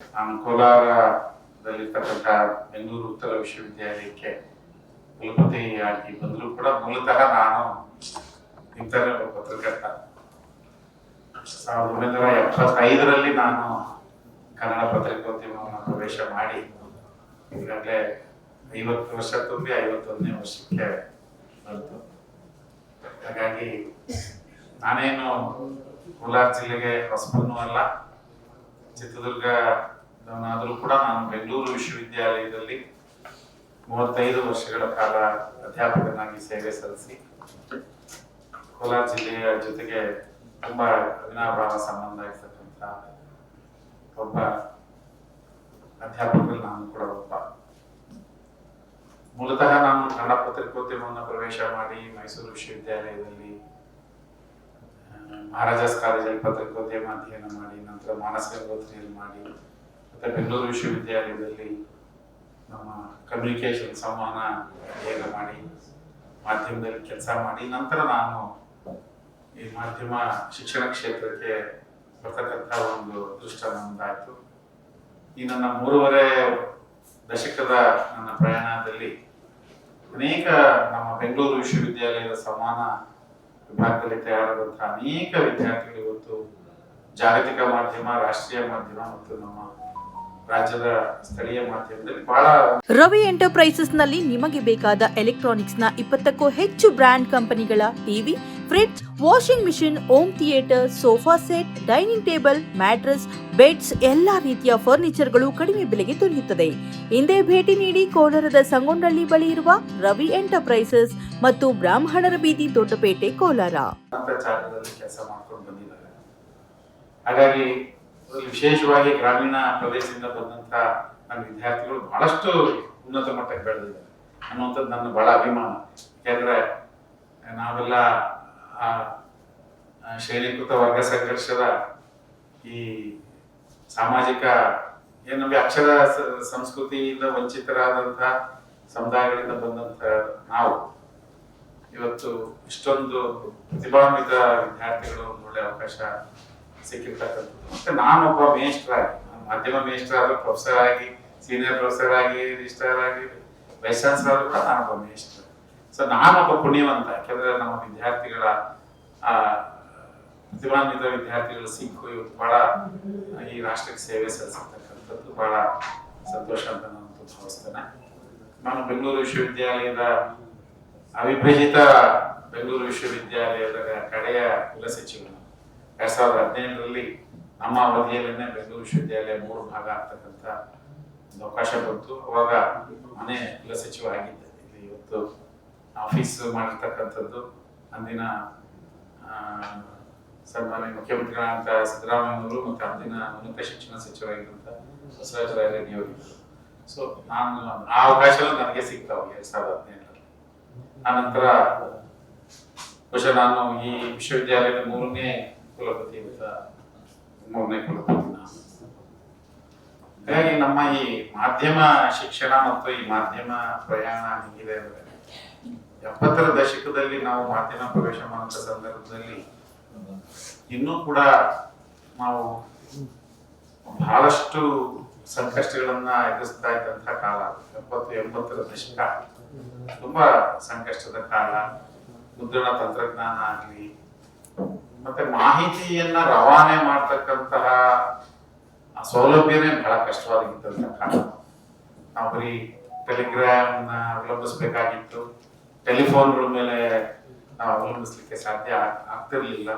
ನಾನು ಕೋಲಾರದಲ್ಲಿರ್ತಕ್ಕಂಥ ಬೆಂಗಳೂರು ಉತ್ತರ ವಿಶ್ವವಿದ್ಯಾಲಯಕ್ಕೆ ಕುಲಪತಿಯಾಗಿ ಬಂದರೂ ಕೂಡ ಮೂಲತಃ ನಾನು ಇಂಥನೇ ಒಬ್ಬ ಪತ್ರಕರ್ತ. 1975ರಲ್ಲಿ ನಾನು ಕನ್ನಡ ಪತ್ರಿಕೋದ್ಯಮವನ್ನು ಪ್ರವೇಶ ಮಾಡಿ ಈಗಾಗಲೇ 50 ವರ್ಷ ತುಂಬಿ 51ನೇ ವರ್ಷಕ್ಕೆ ಬಂತು. ಹಾಗಾಗಿ ನಾನೇನು ಕೋಲಾರ ಜಿಲ್ಲೆಗೆ ಹೊಸಬನೂ ಅಲ್ಲ, ಚಿತ್ರದುರ್ಗದವನಾದರೂ ಕೂಡ ನಾನು ಬೆಂಗಳೂರು ವಿಶ್ವವಿದ್ಯಾಲಯದಲ್ಲಿ 35 ವರ್ಷಗಳ ಕಾಲ ಅಧ್ಯಾಪಕನಾಗಿ ಸೇವೆ ಸಲ್ಲಿಸಿ ಕೋಲಾರ ಜಿಲ್ಲೆಯ ಜೊತೆಗೆ ತುಂಬಾ ಅವಿನಾಭಾವ ಸಂಬಂಧ ಇರ್ತಕ್ಕಂಥ ಒಬ್ಬ ಅಧ್ಯಾಪಕರಲ್ಲಿ ನಾನು ಕೂಡ ಒಬ್ಬ. ಮೂಲತಃ ನಾನು ಕನ್ನಡ ಪತ್ರಿಕೋದ್ಯಮವನ್ನು ಪ್ರವೇಶ ಮಾಡಿ ಮೈಸೂರು ವಿಶ್ವವಿದ್ಯಾಲಯದಲ್ಲಿ ಮಹಾರಾಜಾಸ್ ಕಾಲೇಜಲ್ಲಿ ಪತ್ರಿಕೋದ್ಯಮ ಅಧ್ಯಯನ ಮಾಡಿ, ನಂತರ ಮಾನಸ ಗಂಗೋತ್ರಿಯಲ್ಲಿ ಮಾಡಿ, ಮತ್ತೆ ಬೆಂಗಳೂರು ವಿಶ್ವವಿದ್ಯಾಲಯದಲ್ಲಿ ನಮ್ಮ ಕಮ್ಯುನಿಕೇಶನ್ ಸಂವಹನ ಅಧ್ಯಯನ ಮಾಡಿ, ಮಾಧ್ಯಮದಲ್ಲಿ ಕೆಲಸ ಮಾಡಿ, ನಂತರ ನಾನು ಈ ಮಾಧ್ಯಮ ಶಿಕ್ಷಣ ಕ್ಷೇತ್ರಕ್ಕೆ ಬರ್ತಕ್ಕಂಥ ಒಂದು ಅದೃಷ್ಟ ನನ್ನದಾಯಿತು. ಈ ನನ್ನ 3.5 ದಶಕದ ನನ್ನ ಪ್ರಯಾಣದಲ್ಲಿ ಅನೇಕ ನಮ್ಮ ಬೆಂಗಳೂರು ವಿಶ್ವವಿದ್ಯಾಲಯದ ಸಂವಹನ ವಿಭಾಗದಲ್ಲಿ ತಯಾರಾದಂತಹ ಅನೇಕ ವಿದ್ಯಾರ್ಥಿಗಳು ಇವತ್ತು ಜಾಗತಿಕ ಮಾಧ್ಯಮ, ರಾಷ್ಟ್ರೀಯ ಮಾಧ್ಯಮ ಮತ್ತು ನಮ್ಮ ರಾಜ್ಯದ ಸ್ಥಳೀಯ ಮಾಧ್ಯಮದಲ್ಲಿ ಬಹಳ. ರವಿ ಎಂಟರ್ಪ್ರೈಸಸ್ ನಲ್ಲಿ ನಿಮಗೆ ಬೇಕಾದ ಎಲೆಕ್ಟ್ರಾನಿಕ್ಸ್ ನ 20ಕ್ಕೂ ಹೆಚ್ಚು ಬ್ರಾಂಡ್ ಕಂಪನಿಗಳ TV, fridge, washing machine, home theatre, sofa set, dining table, mattress, beds, ಎಲ್ಲಾ ರೀತಿಯ ಫರ್ನಿಚರ್ಗಳು ಕಡಿಮೆ ಬೆಲೆಗೆ ದೊರೆಯುತ್ತದೆ. ಹಿಂದೆ ಭೇಟಿ ನೀಡಿ ಕೋಲಾರದ ಸಂಗೊಂಡಳ್ಳಿ ಬಳಿ ಇರುವ ರವಿ ಎಂಟರ್ಪ್ರೈಸಸ್ ಮತ್ತು ಬ್ರಾಹ್ಮಣರ ಬೀದಿ, ದೊಡ್ಡಪೇಟೆ, ಕೋಲಾರ. ಕೆಲಸ ಮಾಡ್ಕೊಂಡು ಬಂದಿದ್ದಾರೆ. ಹಾಗಾಗಿ ವಿಶೇಷವಾಗಿ ಗ್ರಾಮೀಣ ಪ್ರದೇಶದಿಂದ ಬಂದಂತ ನನ್ನ ವಿದ್ಯಾರ್ಥಿಗಳು ಬಹಳಷ್ಟು ಉನ್ನತ ಮಟ್ಟಕ್ಕೆ ಬೆಳೆದಿದ್ದಾರೆ ಅನ್ನುವಂಥದ್ದು ನನ್ನ ಬಹಳ ಅಭಿಮಾನ. ಯಾಕೆಂದ್ರೆ ನಾವೆಲ್ಲ ಶ್ರೇಣೀಕೃತ ವರ್ಗ ಸಂಘರ್ಷದ ಈ ಸಾಮಾಜಿಕ ನಮಗೆ ಅಕ್ಷರ ಸಂಸ್ಕೃತಿಯಿಂದ ವಂಚಿತರಾದಂಥ ಸಮುದಾಯಗಳಿಂದ ಬಂದಂತ ನಾವು ಇವತ್ತು ಇಷ್ಟೊಂದು ಪ್ರತಿಭಾನ್ವಿತ ವಿದ್ಯಾರ್ಥಿಗಳು ಒಳ್ಳೆ ಅವಕಾಶ ಸಿಕ್ಕಿರ್ತಕ್ಕಂಥದ್ದು. ಮತ್ತೆ ನಾನೊಬ್ಬ ಮೇಸ್ಟ್ರಾಗಿ, ಮಾಧ್ಯಮ ಮೇಸ್ಟರ್, ಪ್ರೊಫೆಸರ್ ಆಗಿ, ಸೀನಿಯರ್ ಪ್ರೊಫೆಸರ್ ಆಗಿ, ರಿಜಿಸ್ಟ್ರಾರ್ ಆಗಿ, ವೈಸ್ ಚಾನ್ಸಲರ್ ಕೂಡ ನಾನೊಬ್ಬ ಮೇಸ್ಟರ್. ಸೊ ನಾನೊಬ್ಬ ಪುಣ್ಯವಂತ. ಯಾಕೆಂದ್ರೆ ನಮ್ಮ ವಿದ್ಯಾರ್ಥಿಗಳ ಪ್ರತಿಭಾನ್ವಿತ ವಿದ್ಯಾರ್ಥಿಗಳು ಸಿಕ್ಕು ಇವತ್ತು ಬಹಳ ಈ ರಾಷ್ಟ್ರಕ್ಕೆ ಸೇವೆ ಸಲ್ಲಿಸತಕ್ಕಂಥದ್ದು ಬಹಳ ಸಂತೋಷ ಅಂತ ನಾನು ಭಾವಿಸ್ತೇನೆ. ನಾನು ಬೆಂಗಳೂರು ವಿಶ್ವವಿದ್ಯಾಲಯದ ಅವಿಭಜಿತ ಬೆಂಗಳೂರು ವಿಶ್ವವಿದ್ಯಾಲಯದ ಕಡೆಯ ಕುಲಸಚಿವರು 2017ರಲ್ಲಿ ನಮ್ಮ ಅವಧಿಯಲ್ಲೇನೆ ಬೆಂಗಳೂರು ವಿಶ್ವವಿದ್ಯಾಲಯ 3 ಭಾಗ ಆಗ್ತಕ್ಕಂಥ ಒಂದು ಅವಕಾಶ ಬಂತು. ಅವಾಗ ಮನೆ ಕುಲಸಚಿವ ಆಗಿದ್ದೆ. ಇಲ್ಲಿ ಇವತ್ತು ಆಫೀಸ್ ಮಾಡಿರ್ತಕ್ಕಂಥದ್ದು ಅಂದಿನ ಸನ್ಮಾನ್ಯ ಮುಖ್ಯಮಂತ್ರಿಗಳಂತ ಸಿದ್ದರಾಮಯ್ಯನವರು ಮತ್ತು ಅಂದಿನ ಉನ್ನತ ಶಿಕ್ಷಣ ಸಚಿವರಾಗಿದ್ದಂಥ ಬಸವರಾಜ ರೆಡ್ಡಿ ಅವರಿದ್ದರು. ಸೊ ನಾನು ಆ ಅವಕಾಶಗಳು ನನಗೆ ಸಿಗ್ತಾವೆ 2017ರಲ್ಲಿ. ಆನಂತರ ಬಹುಶಃ ನಾನು ಈ ವಿಶ್ವವಿದ್ಯಾಲಯದ 3ನೇ ಕುಲಪತಿ ಅಂತ 3ನೇ ಕುಲಪತಿ ನಾನು. ಹಾಗಾಗಿ ನಮ್ಮ ಈ ಮಾಧ್ಯಮ ಶಿಕ್ಷಣ ಮತ್ತು ಈ ಮಾಧ್ಯಮ ಪ್ರಯಾಣ ಹೇಗಿದೆ ಅಂದ್ರೆ 70ರ ದಶಕದಲ್ಲಿ ನಾವು ಮಾಧ್ಯಮ ಪ್ರವೇಶ ಮಾಡುವಂತ ಸಂದರ್ಭದಲ್ಲಿ ಇನ್ನೂ ಕೂಡ ನಾವು ಬಹಳಷ್ಟು ಸಂಕಷ್ಟಗಳನ್ನ ಎದುರಿಸ್ತಾ ಇದ್ದಂತ ಕಾಲ. 70-80ರ ದಶಕ ತುಂಬಾ ಸಂಕಷ್ಟದ ಕಾಲ. ಮುದ್ರಣ ತಂತ್ರಜ್ಞಾನ ಆಗ್ಲಿ, ಮತ್ತೆ ಮಾಹಿತಿಯನ್ನ ರವಾನೆ ಮಾಡ್ತಕ್ಕಂತಹ ಸೌಲಭ್ಯನೇ ಬಹಳ ಕಷ್ಟವಾಗಿದ್ದಂತ ಕಾಲ. ನಾವು ಬರೀ ಟೆಲಿಗ್ರಾಮ್ ಅವಲಂಬಿಸ್ಬೇಕಾಗಿತ್ತು. ಟೆಲಿಫೋನ್ಗಳ ಮೇಲೆ ನಾವು ಅವಲಂಬಿಸ್ಲಿಕ್ಕೆ ಸಾಧ್ಯ ಆಗ್ತಿರ್ಲಿಲ್ಲ.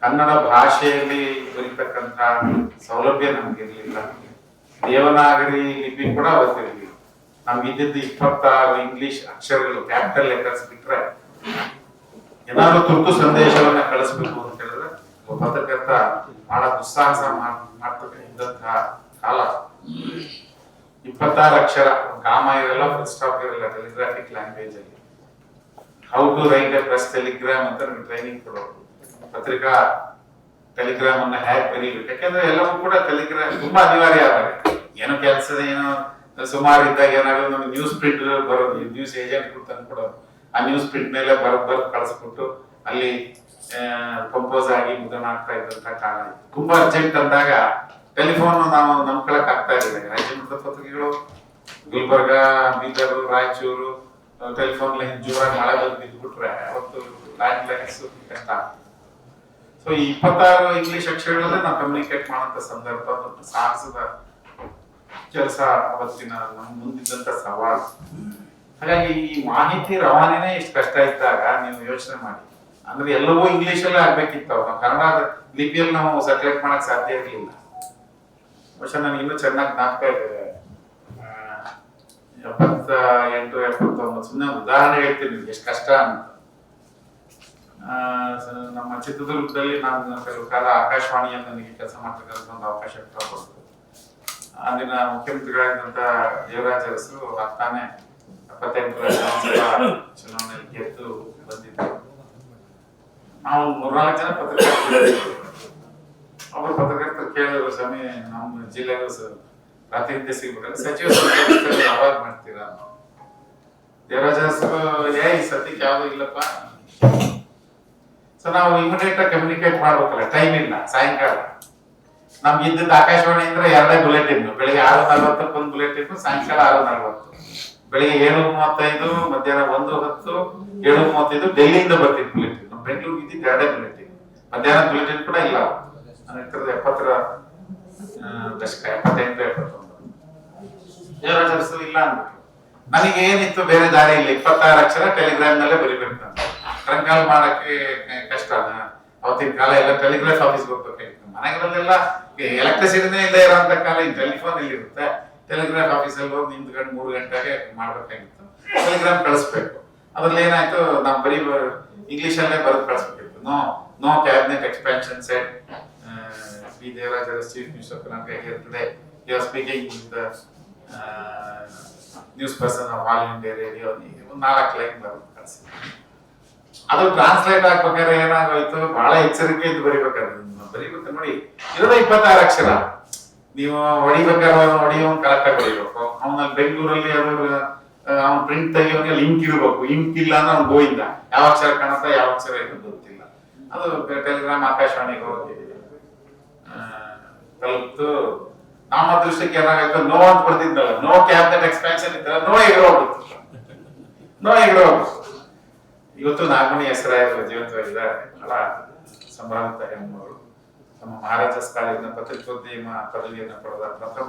ಕನ್ನಡ ಭಾಷೆಯಲ್ಲಿ ಬರೀತಕ್ಕಂಥ ಸೌಲಭ್ಯ ನಮ್ಗಿರ್ಲಿಲ್ಲ. ದೇವನಾಗರಿ ಲಿಪಿ ಕೂಡ ಅವತ್ತಿರ್ಲಿಲ್ಲ. ನಮ್ಗಿದ್ದಿದ್ದು 26 ಇಂಗ್ಲಿಷ್ ಅಕ್ಷರಗಳು, ಕ್ಯಾಪಿಟಲ್ ಲೆಟರ್ಸ್ ಬಿಟ್ರೆ ಏನಾದ್ರು ತುರ್ತು ಸಂದೇಶವನ್ನ ಕಳಿಸ್ಬೇಕು ಅಂತ ಹೇಳಿದ್ರೆ ಪತ್ರಕರ್ತ ಬಹಳ ದುಸ್ಸಾಹಸ ಮಾಡ್ತಕ್ಕಂತಹ ಕಾಲ. 26 ಅಕ್ಷರ, ಕಾಮ ಇರಲ್ಲ, ಫುಲ್ ಸ್ಟಾಪ್ ಇರಲ್ಲ ಟೆಲಿಗ್ರಾಫಿಕ್ ಲ್ಯಾಂಗ್ವೇಜ್ ಅಲ್ಲಿ. How to write a press telegram ಅಂತ ಟ್ರೈನಿಂಗ್ ಕೊಡೋದು. ಪತ್ರಿಕಾ ಟೆಲಿಗ್ರಾಮ್ ಅನ್ನ ಹೇಗೆ ಬರೀಬೇಕು, ಯಾಕೆಂದ್ರೆ ಎಲ್ಲವೂ ಕೂಡ ಟೆಲಿಗ್ರಾಮ್ ತುಂಬಾ ಅನಿವಾರ್ಯ ಆದಾಗ. ಏನೋ ಕೆಲಸದ ಏನೋ ಸುಮಾರು ಇದ್ದಾಗ ಏನಾದ್ರು ನಮ್ಗೆ ನ್ಯೂಸ್ ಪ್ರಿಂಟ್ ಬರೋದು, ನ್ಯೂಸ್ ಏಜೆಂಟ್ ತಂದು ಕೊಡೋದು. ಆ ನ್ಯೂಸ್ ಪ್ರಿಂಟ್ ಮೇಲೆ ಬರೆದು ಕಳಿಸ್ಬಿಟ್ಟು ಅಲ್ಲಿ ಕಂಪೋಸ್ ಆಗಿ ಮುದ್ರಣ ಆಗ್ತಾ ಇದ್ದಂತ ಕಾಲ. ತುಂಬಾ ಅರ್ಜೆಂಟ್ ಅಂದಾಗ ಟೆಲಿಫೋನ್ ನಾವು ನಂಬ್ಕೊಳಕ್ ಆಗ್ತಾ ಇರಲಿಲ್ಲ. ರಾಜ್ಯ ಮಟ್ಟದ ಪತ್ರಿಕೆಗಳು ಗುಲ್ಬರ್ಗ, ಬೀದರ್, ರಾಯಚೂರು ಟೆಲಿಫೋನ್ ಲೈನ್ ಜೋರಾಗಿ ಮಳೆ ಬಂದು ಬಿದ್ದುಬಿಟ್ರೆ ಅವತ್ತು ಲ್ಯಾಂಡ್ ಲೈನ್ಸ್ ಕಷ್ಟ. ಸೊ ಈ 26 ಇಂಗ್ಲಿಷ್ ಅಕ್ಷರಗಳಲ್ಲೇ ನಾವು ಕಮ್ಯುನಿಕೇಟ್ ಮಾಡೋಂಥ ಸಂದರ್ಭ ಮತ್ತು ಸಾಹಸದ ಕೆಲಸ ಅವತ್ತಿನ ನಮ್ಮ ಮುಂದಿದ್ದಂತ ಸವಾಲು. ಹಾಗಾಗಿ ಈ ಮಾಹಿತಿ ರವಾನೆನೇ ಇಷ್ಟು ಕಷ್ಟ ಇದ್ದಾಗ ನೀವು ಯೋಚನೆ ಮಾಡಿ, ಅಂದ್ರೆ ಎಲ್ಲವೂ ಇಂಗ್ಲಿಷಲ್ಲೇ ಆಗ್ಬೇಕಿತ್ತು. ನಾವು ಕನ್ನಡ ಲಿಪಿಯಲ್ಲಿ ನಾವು ಸೆಟರೇಟ್ ಮಾಡಕ್ ಸಾಧ್ಯ ಇರಲಿಲ್ಲ. ಬಹುಶಃ ನನಗೆ ಇನ್ನೂ ಚೆನ್ನಾಗಿ ಜ್ಞಾಪಕ ಇದೆ. 78, 79 ಸುಮ್ಮನೆ ಒಂದು ಉದಾಹರಣೆ ಹೇಳ್ತೀನಿ ಎಷ್ಟು ಕಷ್ಟ ಅಂತ. ನಮ್ಮ ಚಿತ್ರದುರ್ಗದಲ್ಲಿ ನಾನು ಕೆಲವು ಕಾಲ ಆಕಾಶವಾಣಿಯಲ್ಲಿ ನನಗೆ ಕೆಲಸ ಮಾಡ್ತಕ್ಕಂಥ ಒಂದು ಅವಕಾಶ ಕೊಟ್ಟು ಅಂದಿನ ಮುಖ್ಯಮಂತ್ರಿಗಳಾದಂತ ದೇವರಾಜ ಅರಸರು ತಾನೇ 78 ವಿಧಾನಸಭಾ ಚುನಾವಣೆಯಲ್ಲಿ ಗೆದ್ದು ಬಂದಿದ್ರು. ನಾವು 3-4 ಜನ ಪತ್ರಕರ್ತರು. ಅವರು ಪತ್ರಕರ್ತರು ಕೇಳಿದ್ರು, ಸ್ವಾಮಿ ನಮ್ಮ ಜಿಲ್ಲೆಗೂ ಪ್ರಾತಿನಿಧ್ಯ ಸಿಗ್ಬೇಕಾದ್ರೆ ಸಚಿವ ಸಂಪುಟ ಯಾವಾಗ ಮಾಡ್ತೀರಾ? ದೇವರಾಜ ಅರಸರು ಈ ಸದ್ಯಕ್ಕೆ ಯಾವ್ದು ಇಲ್ಲಪ್ಪ. ಸೊ ನಾವು ಇಮಿಡಿಯೇಟ್ ಆಗಿ ಕಮ್ಯುನಿಕೇಟ್ ಮಾಡ್ಬೇಕಲ್ಲ, ಟೈಮ್ ಇಲ್ಲ. ಸಾಯಂಕಾಲ ನಮ್ಗೆ ಇದ್ದಿದ್ದು ಆಕಾಶವಾಣಿ ಅಂದ್ರೆ 2 ಬುಲೆಟಿನ್, ಬೆಳಿಗ್ಗೆ 6:40 ಒಂದು ಬುಲೆಟಿನ್, ಸಾಯಂಕಾಲ 6:40. ಬೆಳಿಗ್ಗೆ 7:35, ಮಧ್ಯಾಹ್ನ 1:10, 7:35 ಡೆಲ್ಲಿಯಿಂದ ಬರ್ತಿತ್ತು ಬುಲೆಟಿನ್. ನಮ್ಮ ಬೆಂಗಳೂರಿಗೆ ಇದ್ದಿದ್ದು 2 ಬುಲೆಟಿನ್. ಮಧ್ಯಾಹ್ನ ಬುಲೆಟಿನ್ ಕೂಡ ಇಲ್ಲ. ನಾನು 70ರ ದಶಕ 78, 71 ದೇವರಾಜ ಅರಸರು ಇಲ್ಲ ಅಂದ್ಬಿಟ್ಟು ನನಗೆ ಏನಿತ್ತು ಬೇರೆ ದಾರಿ ಇಲ್ಲ. 26 ಅಕ್ಷರ ಟೆಲಿಗ್ರಾಮ್ ನಲ್ಲೇ ಬರಿಬೇಕು ನಾನು. ಟ್ರಂಕಾಲ್ ಮಾಡಕ್ಕೆ ಕಷ್ಟ. ಅವತ್ತಿನ ಕಾಲ ಎಲ್ಲ ಟೆಲಿಗ್ರಾಫ್ ಆಫೀಸ್ಗೆ ಹೋಗ್ಬೇಕಾಗಿತ್ತು. ಮನೆಗಳಲ್ಲೆಲ್ಲ ಎಲೆಕ್ಟ್ರಿಸಿಟಿನೇ ಇಲ್ಲದೆ ಇರೋಂಥ ಕಾಲ ಈ ಟೆಲಿಫೋನ್ ಇಲ್ಲಿರುತ್ತೆ. ಟೆಲಿಗ್ರಾಫ್ ಆಫೀಸಲ್ಲಿ ಹೋಗಿ ನಿಂತ್ಕೊಂಡು 3 ಗಂಟೆಗೆ ಮಾಡ್ಬೇಕಾಗಿತ್ತು. ಟೆಲಿಗ್ರಾಮ್ ಕಳಿಸ್ಬೇಕು. ಅದ್ರಲ್ಲಿ ಏನಾಯ್ತು, ನಾವು ಬರೀ ಇಂಗ್ಲಿಷಲ್ಲೇ ಬರೆದು ಕಳಿಸ್ಬೇಕಿತ್ತು. No cabinet expansion said P Devaraj Urs chief minister of Karnataka here today. He was speaking with the news person of All India Radio. ಒಂದು 4 ಲೈನ್ ಬರೆದು ಕಳಿಸಿ. ಅದು ಟ್ರಾನ್ಸ್ಲೇಟ್ ಆಗ್ಬೇಕಾದ್ರೆ ಏನಾಗೋಯ್ತು, ಬಹಳ ಎಚ್ಚರಿಕೆ ಇದ್ದು ಬರಿಬೇಕಾದ್ರೆ. ಬರಿಬೇಕು ನೋಡಿ, ಇರೋದೇ 26 ಅಕ್ಷರ. ನೀವು ಹೊಡಿಬೇಕಾದ್ರೆ ಹೊಡಿಯೋ ಕರೆಕ್ಟ್ ಆಗಿ ಬರೀಬೇಕು. ಅವನಲ್ಲಿ ಬೆಂಗಳೂರಲ್ಲಿ ಅವ್ನ ಪ್ರಿಂಟ್ ತೆಗಿಯೋಕೆ ಲಿಂಕ್ ಇರಬೇಕು. ಲಿಂಕ್ ಇಲ್ಲ ಅಂದ್ರೆ ಅವ್ನು ಗೋಯಿಂದ ಯಾವ ಅಕ್ಷರ ಕಾಣುತ್ತಾ ಯಾವ ಅಕ್ಷರ ಇದು ಗೊತ್ತಿಲ್ಲ. ಅದು ಟೆಲಿಗ್ರಾಮ್ ಆಕಾಶವಾಣಿಗೆ ಹೋಗಿ ತಲುಪ್ತು. ನಮ್ಮ ಅದೃಷ್ಟಕ್ಕೆ ಏನಾಗೈತೆ, ನೋ ಅಂತ ಬರ್ತಿದ್ದಲ್ಲ, ನೋ ಕ್ಯಾಬಿನೆಟ್ ಎಕ್ಸ್ಪ್ಯಾನ್ಷನ್ ಇದ್ದಲ್ಲ, ನೋ ಎಗರೋಗ್ಬಿಡ್ತು. ಇವತ್ತು ನಾಗಮಣಿ ಹೆಸರಾಯರು ಜೀವಂತವಾಗಿದ್ದಾರೆ. ಬಹಳ ಸಂಭ್ರಮಿತ ಹೆಣ್ಣುಮಗಳು. ನಮ್ಮ ಮಹಾರಾಜಾಸ್ ಕಾಲೇಜಿನ ಪತ್ರಿಕೋದ್ಯಮ ಪದವಿಯನ್ನು ಪಡೆದ ಪ್ರಥಮ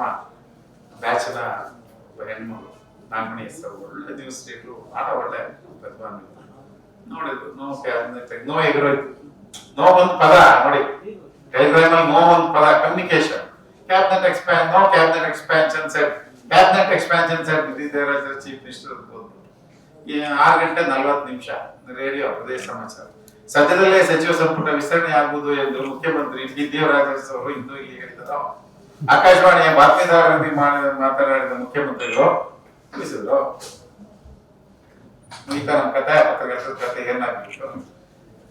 ಬ್ಯಾಚಿನ ಒಬ್ಬ ಹೆಣ್ಮಗಳು ನಾಗಮಣಿ ಹೆಸರು. ಒಳ್ಳೆ ದಿವಸ ಇಟ್ರು, ಬಹಳ ಒಳ್ಳೆ ಪ್ರತಿಭಾ ನೋಡಿದ್ರು. ನೋ ಕ್ಯಾಬಿನೆಟ್, ನೋ ಎಗರೋಯ್ತು. ನೋ ಒಂದು ಪದ ನೋಡಿ, ಟೆಲಿಗ್ರಾಮ್ ಅಲ್ಲಿ ನೋ ಒಂದು ಪದ communication. Cabinet expansion, no cabinet expansion set, cabinet expansion set Devaraja chief minister. 6:40 radio ಪ್ರದೇಶ ಸಮಾಚಾರ. ಸದ್ಯದಲ್ಲೇ ಸಚಿವ ಸಂಪುಟ ವಿಸ್ತರಣೆ ಆಗುವುದು ಎಂದು ಮುಖ್ಯಮಂತ್ರಿ ಪಿ ದೇವರಾಜ ಅವರು ಇಂದು ಇಲ್ಲಿ ಹೇಳಿದರು. ಆಕಾಶವಾಣಿಯ ಬಾತ್ಮೀದಾರರಲ್ಲಿ ಮಾತನಾಡಿದ ಮುಖ್ಯಮಂತ್ರಿಗಳು ತಿಳಿಸಿದ್ರು. ಈತ ನಮ್ಮ ಕಥೆ ಪತ್ರಕರ್ತರ ಕಥೆ ಏನಾಗ್ಬಿಟ್ಟು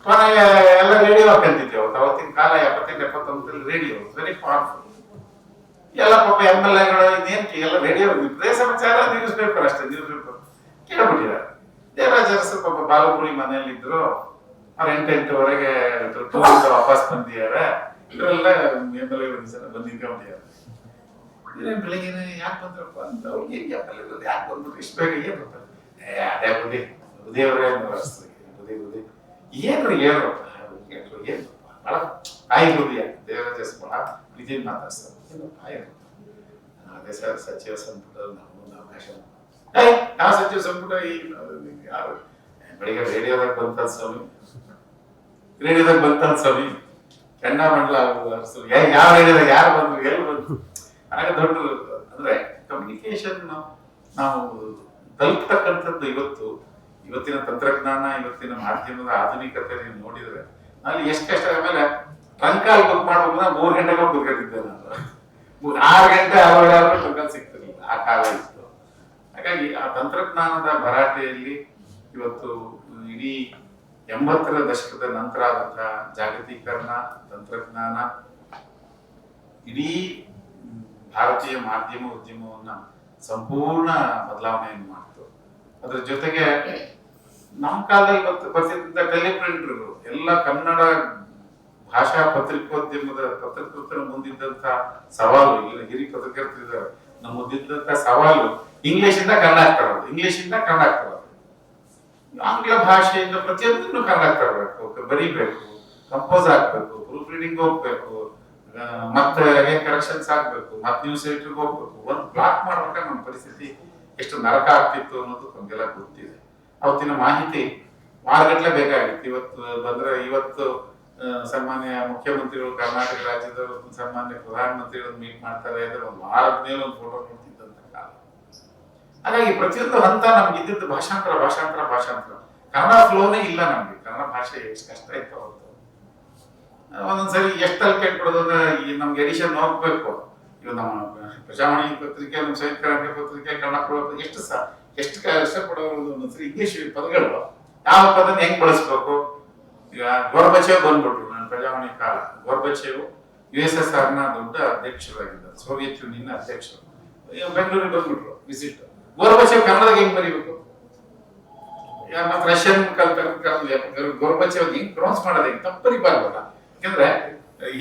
ಕೊನೆಗೆ ಎಲ್ಲ ರೇಡಿಯೋ ಕಲ್ತಿದ್ದೇವೆ. ಅವತ್ತಿನ ಕಾಲ 78, 79 ರೇಡಿಯೋ ವೆರಿ ಪವರ್ಫುಲ್. ಎಲ್ಲ ಪಾಪ MLA-ಗಳು ಇನ್ನೇನ್ ಎಲ್ಲ ರೇಡಿಯೋ ಪ್ರದೇಶ ಸಮಾಚಾರ, ನ್ಯೂಸ್ ಪೇಪರ್ ಅಷ್ಟೇ. ನ್ಯೂಸ್ ಪೇಪರ್ ಕೇಳ್ಬಿಟ್ಟಿದ್ದಾರೆ. ದೇವರಾಜ ಅರಸರು ಪಾಪ ಬಾಲಪುರಿ ಮನೆಯಲ್ಲಿದ್ರು. ಅವ್ರು 8-8ವರೆಗೆ ಟೂರಿಂದ ವಾಪಸ್ ಬಂದಿದ್ದಾರೆ. ಇವರೆಲ್ಲ MLA ಬಂದಿದ್ದಾರೆ. ಬೆಳಿಗ್ಗೆ ಯಾಕೆ ಬಂದ್ರಪ್ಪ ಅಂತ ಅವ್ರಿಗೆ ಯಾಕೆ ಬಂದ್ರು ಇಷ್ಟು ಬೇಗ ಏನ್ ಬರ್ತಾರೆ? ಅದೇ ಬುದ್ಧಿ ಬುದ್ಧಿಯವರೇ ಬುದ್ಧಿ ಏನ್ರಿ ಹೇಳ್ರಪ್ಪ ಏನು ಬಹಳ ತಾಯಿ ಹೃದಯ. ದೇವರಾಜ ಅರಸರು ಬಹಳ ಪ್ರೀತಿಯಿಂದ ಮಾತಾಡ್ತಾರೆ. ಅದೇ ಸರ್ ಸಚಿವ ಸಂಪುಟದಲ್ಲಿ ನಮಗೊಂದು ಅವಕಾಶ. ಯಾವ ಸಚಿವ ಸಂಪುಟ ಯಾರು ಬೆಳಿಗ್ಗೆ ರೇಡಿಯೋದಾಗ ಬಂತಂತ ಸ್ವಾಮಿ ಚಂಡಾಮಂಡಲ ಅರಸರು ಯಾವ ರೇಡಿಯೋದಾಗ ಯಾರು ಬಂದ್ರು ಎಲ್ಲಿ ಬಂದ್ರು ಆಗ ದೊಡ್ಡ. ಅಂದ್ರೆ ಕಮ್ಯುನಿಕೇಶನ್ ನಾವು ತಲುಪ್ತಕ್ಕಂಥದ್ದು ಇವತ್ತಿನ ತಂತ್ರಜ್ಞಾನ, ಇವತ್ತಿನ ಮಾಧ್ಯಮದ ಆಧುನಿಕತೆ ನೀವು ನೋಡಿದ್ರೆ ಅಲ್ಲಿ ಎಷ್ಟು ಕಷ್ಟ. ಆಮೇಲೆ ಟ್ರಂಕಾಲ್ ಬುಕ್ ಮಾಡ್ಬೇಕು 3 ಗಂಟೆಗೆ ಕುತ್ಕೊತಿದ್ದೆ ನಾನು. 6 ಗಂಟೆ ಆದ್ರೆ ಟ್ರಂಕಾಲ್ ಸಿಗ್ತಿರ್ಲಿಲ್ಲ, ಆ ಕಾಲ ಇತ್ತು. ಹಾಗಾಗಿ ಆ ತಂತ್ರಜ್ಞಾನದ ಭರಾಟೆಯಲ್ಲಿ ಇವತ್ತು ಇಡೀ 80ರ ದಶಕದ ನಂತರ ಆದಂತಹ ಜಾಗತೀಕರಣ, ತಂತ್ರಜ್ಞಾನ ಇಡೀ ಭಾರತೀಯ ಮಾಧ್ಯಮ ಉದ್ಯಮವನ್ನ ಸಂಪೂರ್ಣ ಬದಲಾವಣೆಯನ್ನು ಮಾಡ್ತು. ಅದ್ರ ಜೊತೆಗೆ ನಮ್ಮ ಕಾಲದಲ್ಲಿ ಬರ್ತಿದ್ದ ಟೆಲಿಪ್ರಿಂಟರ್ಗಳು ಎಲ್ಲ ಕನ್ನಡ ಭಾಷಾ ಪತ್ರಿಕೋದ್ಯಮದ ಮುಂದಿದ್ದಂತ ಸವಾಲು, ಇಲ್ಲಿ ಹಿರಿಯ ಪತ್ರಕರ್ತರಿದ್ದಾರೆ, ನಮ್ಮ ಮುಂದಿದ್ದಂತ ಸವಾಲು ಇಂಗ್ಲಿಷ್ ಇಂದ ಕನ್ನಡ ತರೋದು, ಇಂಗ್ಲಿಷ್ ಇಂದ ಕನ್ನಡ ತರೋದು, ಆಂಗ್ಲ ಭಾಷೆಯಿಂದ ಪ್ರತಿಯೊಂದನ್ನು ಕನ್ನಡ ತರಬೇಕು, ಬರೀಬೇಕು, ಕಂಪೋಸ್ ಆಗ್ಬೇಕು, ಪ್ರೂಫ್ ರೀಡಿಂಗ್ ಹೋಗ್ಬೇಕು, ಮತ್ತೆ ಕರೆಕ್ಷನ್ಸ್ ಆಗ್ಬೇಕು, ಮತ್ತೆ ನ್ಯೂಸ್ ಎಡಿಟರ್ಗೆ ಹೋಗ್ಬೇಕು. ಒಂದು ಬ್ಲಾಕ್ ಮಾಡ್ಬೇಕಾದ್ರೆ ನಮ್ಮ ಪರಿಸ್ಥಿತಿ ಎಷ್ಟು ನರಕ ಆಗ್ತಿತ್ತು ಅನ್ನೋದು ನಮ್ಗೆಲ್ಲ ಗೊತ್ತಿದೆ. ಅವತ್ತಿನ ಮಾಹಿತಿ ವಾರಗಟ್ಲೆ ಬೇಕಾಗಿತ್ತು. ಇವತ್ತು ಸನ್ಮಾನ್ಯ ಮುಖ್ಯಮಂತ್ರಿಗಳು, ಕರ್ನಾಟಕ ರಾಜ್ಯದ ಸನ್ಮಾನ್ಯ ಪ್ರಧಾನಮಂತ್ರಿಗಳು ಮೀಟ್ ಮಾಡ್ತಾರೆ ಅಂದ್ರೆ ಒಂದು ವಾರದ ಮೇಲೆ ಒಂದು ಫೋಟೋ ನೋಡ್ತಿದ್ದಂತ ಕಾಲ. ಹಾಗಾಗಿ ಪ್ರತಿಯೊಂದು ಹಂತ ನಮ್ಗೆ ಇದ್ದಿದ್ದು ಭಾಷಾಂತರ. ಕನ್ನಡ ಫ್ಲೋನೇ ಇಲ್ಲ ನಮ್ಗೆ. ಕನ್ನಡ ಭಾಷೆ ಎಷ್ಟು ಕಷ್ಟ ಇತ್ತು ಅವತ್ತು. ಒಂದೊಂದ್ಸರಿ ಎಷ್ಟಲ್ಲಿ ಕೇಳ್ಕೊಡೋದ್ರೆ ಈ ನಮ್ಗೆ ಎಡಿಷನ್ ಹೋಗ್ಬೇಕು. ಇವ್ ನಮ್ಮ ಪ್ರಜಾವಾಣಿ ಪತ್ರಿಕೆ, ನಮ್ಮ ಸಂಯುಕ್ತ ಕರ್ನಾಟಕ ಪತ್ರಿಕೆ, ಕನ್ನಡ ಎಷ್ಟು ಕಷ್ಟಪಡೋರು. ಒಂದೊಂದ್ಸರಿ ಇಂಗ್ಲಿಷ್ ಪದಗಳು ಯಾವ ಪದನ ಹೆಂಗ್ ಬಳಸ್ಬೇಕು. ಈಗ ಗೋರ್ಬಚೇವ್ ಬಂದ್ಬಿಟ್ರು. ನನ್ನ ಪ್ರಜಾವಾಣಿ ಕಾಲ ಗೋರ್ಬಚೇವ್ USSR ನ ದೊಡ್ಡ ಅಧ್ಯಕ್ಷರಾಗಿದ್ದಾರೆ, ಸೋವಿಯತ್ ಯೂನಿಯನ್ ಅಧ್ಯಕ್ಷರು. ಬೆಂಗಳೂರಿಗೆ ಬಂದ್ಬಿಟ್ರು ವಿಸಿಟ್. ಗೋರ್ಬಚೇವ್ ಕನ್ನಡದಾಗ ಹೆಂಗ್ ಬರೀಬೇಕು, ಮತ್ತೆ ರಷ್ಯನ್ ಗೋರ್ಬಚೇವ್ ಹೆಂಗ್ ಪ್ರೊನೌನ್ಸ್ ಮಾಡೋದು, ಹೆಂಗ್ ತಪ್ಪರಿಬಾರ್ದಲ್ಲ. ಯಾಕಂದ್ರೆ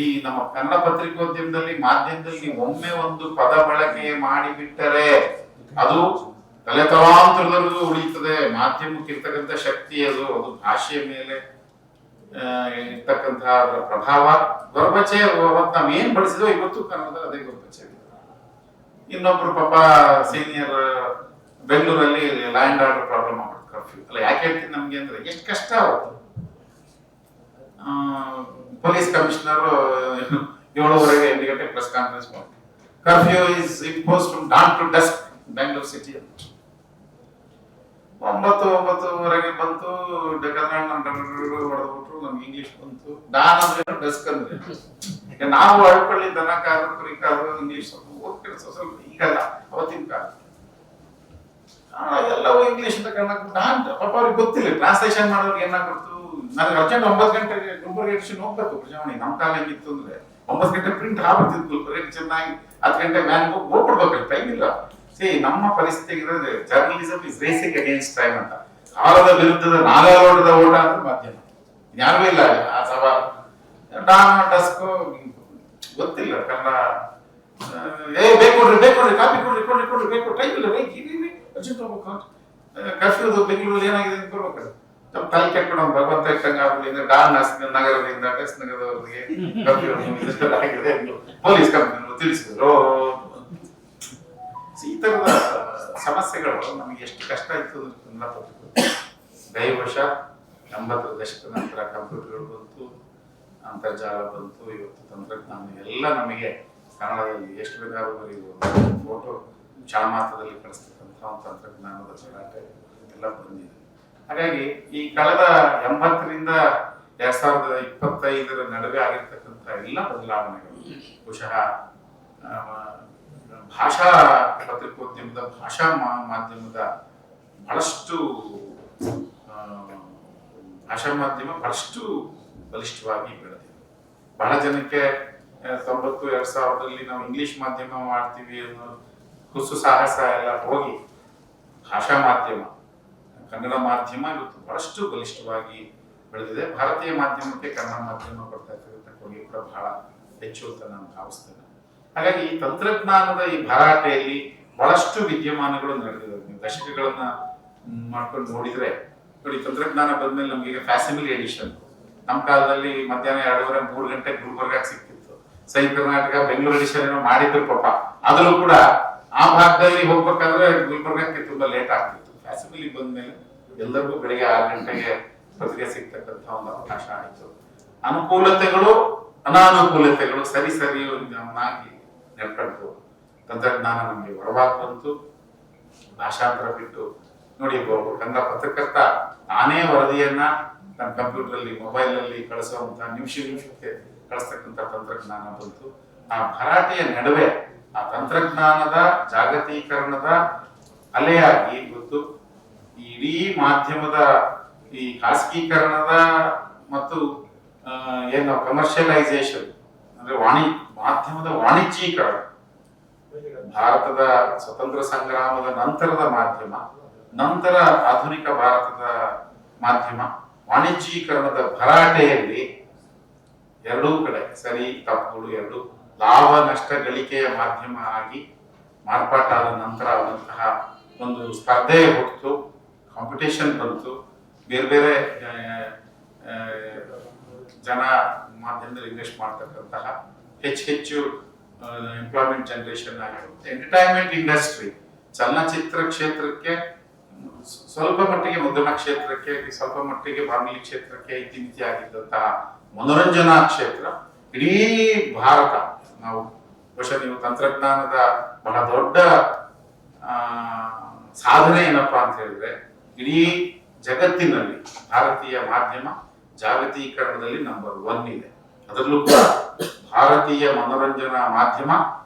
ಈ ನಮ್ಮ ಕನ್ನಡ ಪತ್ರಿಕೋದ್ಯಮದಲ್ಲಿ, ಮಾಧ್ಯಮದಲ್ಲಿ ಒಮ್ಮೆ ಒಂದು ಪದ ಬಳಕೆ ಮಾಡಿಬಿಟ್ಟರೆ ಅದು ತಲೆತಲಾಂತರದಲ್ಲೂ ಉಳಿಯುತ್ತದೆ. ಮಾಧ್ಯಮಕ್ಕೆ ಇರ್ತಕ್ಕಂಥ ಶಕ್ತಿ ಅದು ಭಾಷೆಯ ಮೇಲೆ ಇರ್ತಕ್ಕಂತಹ ಅದರ ಪ್ರಭಾವ. ಗೋರ್ಬಚೇವ್ ಅವತ್ತು ನಾವ್ ಏನ್ ಬಳಸಿದ್ವೋ ಇವತ್ತು ಕನ್ನಡದ ಅದೇ ಗೋರ್ಬಚೇವ್. ಇನ್ನೊಬ್ರು ಪಾಪ ಸೀನಿಯರ್ ಬೆಂಗಳೂರಲ್ಲಿ ಲ್ಯಾಂಡ್ ಆರ್ಡರ್ ಪ್ರಾಬ್ಲಮ್ ಆಗ್ಬಿಟ್ಟು ಕರ್ಫ್ಯೂ ಅಲ್ಲ. ಯಾಕೆ ಹೇಳ್ತೀನಿ ನಮ್ಗೆ ಅಂದ್ರೆ ಎಷ್ಟು ಕಷ್ಟ ಅವತ್ತು. ಪೊಲೀಸ್ ಕಮಿಷನರ್ 7:30 8 ಗಂಟೆ ಪ್ರೆಸ್ ಕಾನ್ಫರೆನ್ಸ್ ಮಾಡಿ, curfew is impose from dawn to dusk Bengaluru city ಅಂತ. 9:30 ಬಂತು. ಹೊಡೆದ್ಬಿಟ್ರು. ನಮ್ಗೆ ಇಂಗ್ಲಿಷ್ ಬಂತು. ಡಾನ್ ಅಂದ್ರೆ ಡಸ್ಕ್ ಅಂದ್ರೆ ಈಗ ನಾವು ಅಳ್ಕೊಳ್ಳಿ ದನ ಕಾದು ಕುರಿ ಕಾದು ಇಂಗ್ಲಿಷ್ ಸ್ವಲ್ಪ ಈಗಲ್ಲ, ಅವತ್ತಿನ ಕಾಲ ಎಲ್ಲವೂ ಇಂಗ್ಲಿಷ್ ಅಂತ ಕನ್ನಡ. ಡಾನ್ ಪಾಪ ಅವ್ರಿಗೆ ಗೊತ್ತಿಲ್ಲ ಟ್ರಾನ್ಸ್ಲೇಷನ್ ಮಾಡೋರಿಗೆ ಏನಾಗ್ಬಿಡ್ತು. ನನಗೆ ಅರ್ಜೆಂಟ್ 9 ಗಂಟೆಗೆ ಗುಲ್ಬರ್ಗ ಎಡಿಷನ್ ಹೋಗ್ಬೇಕು ಪ್ರಜಾವಾಣಿ. ನಮ್ಮ ಕಾಲ ಹೆಂಗಿತ್ತು ಅಂದ್ರೆ 9 ಗಂಟೆ ಪ್ರಿಂಟ್ ಆಗ್ಬಿಡ್ತಿತ್ತು ಗುಲ್ಬರ್ಗ ಚೆನ್ನಾಗಿ. 10 ಗಂಟೆ ವ್ಯಾನ್ ಹೋಗ್ಬಿಡ್ಬೇಕು, ಟೈಮ್ ಇಲ್ಲ. ನಮ್ಮ ಪರಿಸ್ಥಿತಿ journalism is racing against time ಅಂತ. ಕಾಲದ ವಿರುದ್ಧದ ನಾಗಾಲೋಟದ ಓಟ ಅಂದ್ರೆ ಮಾಧ್ಯಮ. ಯಾರಿಗೂ ಇಲ್ಲ ಆ ಸವಾಲು. ಡಾನ್ ಡಸ್ಕ್ ಗೊತ್ತಿಲ್ಲ ಕನ್ನಡ. ಬೇಕು ಕಾಪಿ ಕೊಡ್ರಿ ಬೇಕು, ಟೈಮ್ ಇಲ್ಲ, ಅರ್ಜೆಂಟ್ ಹೋಗ್ಬೇಕು. ಕರ್ಫ್ಯೂದು ಬೆಂಗಳೂರಲ್ಲಿ ಏನಾಗಿದೆ ಅಂತ ಬರ್ಬೇಕು. ನಮ್ಮ ತಲೆ ಕೆಟ್ಬಿಡೋ ಭಗವಂತ ಇಟ್ಟಂಗ ಡಾನ್ ನಗರದಿಂದ ಟೆಸ್ಟ್ ನಗರದವರಿಗೆ ಪೊಲೀಸ್ ಕಂಪನಿ ತಿಳಿಸಿದ್ರು. ಈ ತರದ ಸಮಸ್ಯೆಗಳು ನಮಗೆ ಎಷ್ಟು ಕಷ್ಟ ಇತ್ತು ಕನ್ನಡ ಪತ್ರಿಕೆ. ದೈವಶ 80ರ ದಶಕದ ನಂತರ ಕಂಪ್ಯೂಟರ್ಗಳು ಬಂತು, ಅಂತರ್ಜಾಲ ಬಂತು, ಇವತ್ತು ತಂತ್ರಜ್ಞಾನ ಎಲ್ಲ ನಮಗೆ ಕನ್ನಡದಲ್ಲಿ ಎಷ್ಟು ಬೇಕಾದ್ರೂ ಬರೆಯುವುದು, ಫೋಟೋ ಕ್ಷಣಮಾತ್ರದಲ್ಲಿ ಕಳಿಸ್ತಕ್ಕಂಥ ಒಂದು ತಂತ್ರಜ್ಞಾನದ ಚಲಾಟೆ ಎಲ್ಲ ಬಂದಿದೆ. ಹಾಗಾಗಿ ಈ ಕಳೆದ 80ರಿಂದ 2025 ನಡುವೆ ಆಗಿರ್ತಕ್ಕಂಥ ಎಲ್ಲ ಬದಲಾವಣೆಗಳು ಬಹುಶಃ ಭಾಷಾ ಪತ್ರಿಕೋದ್ಯಮದ, ಭಾಷಾ ಮಾಧ್ಯಮದ ಭಾಷಾ ಮಾಧ್ಯಮ ಬಹಳಷ್ಟು ಬಲಿಷ್ಠವಾಗಿ ಬೆಳೆದಿದೆ. ಬಹಳ ಜನಕ್ಕೆ 90-2000ರಲ್ಲಿ ನಾವು ಇಂಗ್ಲಿಷ್ ಮಾಧ್ಯಮ ಮಾಡ್ತೀವಿ ಅನ್ನೋ ಹುಸು ಸಾಹಸ ಎಲ್ಲ ಹೋಗಿ ಭಾಷಾ ಮಾಧ್ಯಮ, ಕನ್ನಡ ಮಾಧ್ಯಮ ಇವತ್ತು ಬಹಳಷ್ಟು ಬಲಿಷ್ಠವಾಗಿ ಬೆಳೆದಿದೆ. ಭಾರತೀಯ ಮಾಧ್ಯಮಕ್ಕೆ ಕನ್ನಡ ಮಾಧ್ಯಮ ಕೊಡ್ತಾ ಇರ್ತಕ್ಕಂಥ ಕೊಡುಗೆ ಕೂಡ ಬಹಳ ಹೆಚ್ಚು ಅಂತ ನಾನು ಭಾವಿಸ್ತೇನೆ. ಹಾಗಾಗಿ ಈ ತಂತ್ರಜ್ಞಾನದ ಈ ಭರಾಟೆಯಲ್ಲಿ ಬಹಳಷ್ಟು ವಿದ್ಯಮಾನಗಳು ನಡೆದಿದೆ. ದಶಕಗಳನ್ನ ಮಾಡ್ಕೊಂಡು ನೋಡಿದ್ರೆ ನೋಡಿ, ತಂತ್ರಜ್ಞಾನ ಬಂದ್ಮೇಲೆ ನಮ್ಗೆ ಫ್ಯಾಸಿಮಿಲಿ ಎಡಿಷನ್ ನಮ್ಮ ಕಾಲದಲ್ಲಿ ಮಧ್ಯಾಹ್ನ 2:30-3 ಗಂಟೆ ಗುಲ್ಬರ್ಗ ಸಿಕ್ತಿತ್ತು. ಸಂಯುಕ್ತ ಕರ್ನಾಟಕ ಬೆಂಗಳೂರು ಎಡಿಷನ್ ಏನೋ ಮಾಡಿದ್ರು ಪಾಪ. ಆದ್ರೂ ಕೂಡ ಆ ಭಾಗದಲ್ಲಿ ಹೋಗ್ಬೇಕಾದ್ರೆ ಗುಲ್ಬರ್ಗಕ್ಕೆ ತುಂಬಾ ಲೇಟ್ ಆಗ್ತಿತ್ತು. ಫ್ಯಾಸಿಮಿಲಿ ಬಂದ್ಮೇಲೆ ಎಲ್ಲರಿಗೂ ಬೆಳಿಗ್ಗೆ 6 ಗಂಟೆಗೆ ಪತ್ರಿಕೆ ಸಿಗ್ತಕ್ಕಂಥ ಒಂದು ಅವಕಾಶ ಆಯಿತು. ಅನುಕೂಲತೆಗಳು ಅನಾನುಕೂಲತೆಗಳು ಸರಿ ನನ್ನಾಗಿ ನೆಡ್ಕೊಂಡು ತಂತ್ರಜ್ಞಾನ ನಮಗೆ ಹೊರವಾಗಿ ಬಂತು. ಭಾಷಾಂತರ ಬಿಟ್ಟು ನೋಡಿ, ಕನ್ನಡ ಪತ್ರಕರ್ತ ನಾನೇ ವರದಿಯನ್ನ ನನ್ನ ಕಂಪ್ಯೂಟರ್ ಅಲ್ಲಿ, ಮೊಬೈಲ್ ಅಲ್ಲಿ ಕಳಿಸುವಂತ ನಿಮಿಷಕ್ಕೆ ಕಳಿಸ್ತಕ್ಕಂಥ ತಂತ್ರಜ್ಞಾನ ಬಂತು. ಆ ಭರಾಟೆಯ ನಡುವೆ ಆ ತಂತ್ರಜ್ಞಾನದ ಜಾಗತೀಕರಣದ ಅಲೆಯಾಗಿ ಇವತ್ತು ಇಡೀ ಮಾಧ್ಯಮದ ಈ ಖಾಸಗೀಕರಣದ ಮತ್ತು ಏನು ಕಮರ್ಷಿಯಲೈಸೇಷನ್ ಅಂದ್ರೆ ಮಾಧ್ಯಮದ ವಾಣಿಜ್ಯೀಕರಣ, ಭಾರತದ ಸ್ವತಂತ್ರ ಸಂಗ್ರಾಮದ ನಂತರದ ಮಾಧ್ಯಮ, ನಂತರ ಆಧುನಿಕ ಭಾರತದ ಮಾಧ್ಯಮ ವಾಣಿಜ್ಯೀಕರಣದ ಭರಾಟೆಯಲ್ಲಿ ಎರಡೂ ಕಡೆ ಸರಿ ತಪ್ಪುಗಳು ಎರಡು ಲಾಭ ನಷ್ಟ ಗಳಿಕೆಯ ಮಾಧ್ಯಮ ಆಗಿ ಮಾರ್ಪಾಟಾದ ನಂತರ ಆದಂತಹ ಒಂದು ಸ್ಪರ್ಧೆ ಹುಟ್ಟಿತು, ಕಾಂಪಿಟೇಷನ್ ಬಂತು, ಬೇರೆ ಬೇರೆ ಜನ ಮಾಧ್ಯಮದಲ್ಲಿ ಇನ್ವೆಸ್ಟ್ ಮಾಡ್ತಕ್ಕಂತಹ ಹೆಚ್ಚು ಎಂಪ್ಲಾಯ್ಮೆಂಟ್ ಜನರೇಷನ್ ಆಗಿರುತ್ತೆ. ಎಂಟರ್ಟೈನ್ಮೆಂಟ್ ಇಂಡಸ್ಟ್ರಿ ಚಲನಚಿತ್ರ ಕ್ಷೇತ್ರಕ್ಕೆ ಸ್ವಲ್ಪ ಮಟ್ಟಿಗೆ ಮುದ್ರಣ ಕ್ಷೇತ್ರಕ್ಕೆ ಸ್ವಲ್ಪ ಮಟ್ಟಿಗೆ ಬಾನುಲಿ ಕ್ಷೇತ್ರಕ್ಕೆ ಇತಿಮಿತಿ ಆಗಿದ್ದಂತಹ ಮನೋರಂಜನಾ ಕ್ಷೇತ್ರ ಇಡೀ ಭಾರತ ನಾವು ಬಹುಶಃ ನೀವು ತಂತ್ರಜ್ಞಾನದ ಬಹಳ ದೊಡ್ಡ ಸಾಧನೆ ಏನಪ್ಪಾ ಅಂತ ಹೇಳಿದ್ರೆ ಇಡೀ ಜಗತ್ತಿನಲ್ಲಿ ಭಾರತೀಯ ಮಾಧ್ಯಮ ಜಾಗತೀಕರಣದಲ್ಲಿ ನಂಬರ್ 1 ಇದೆ. ಅದರಲ್ಲೂ ಕೂಡ ಭಾರತೀಯ ಮನೋರಂಜನಾ ಮಾಧ್ಯಮ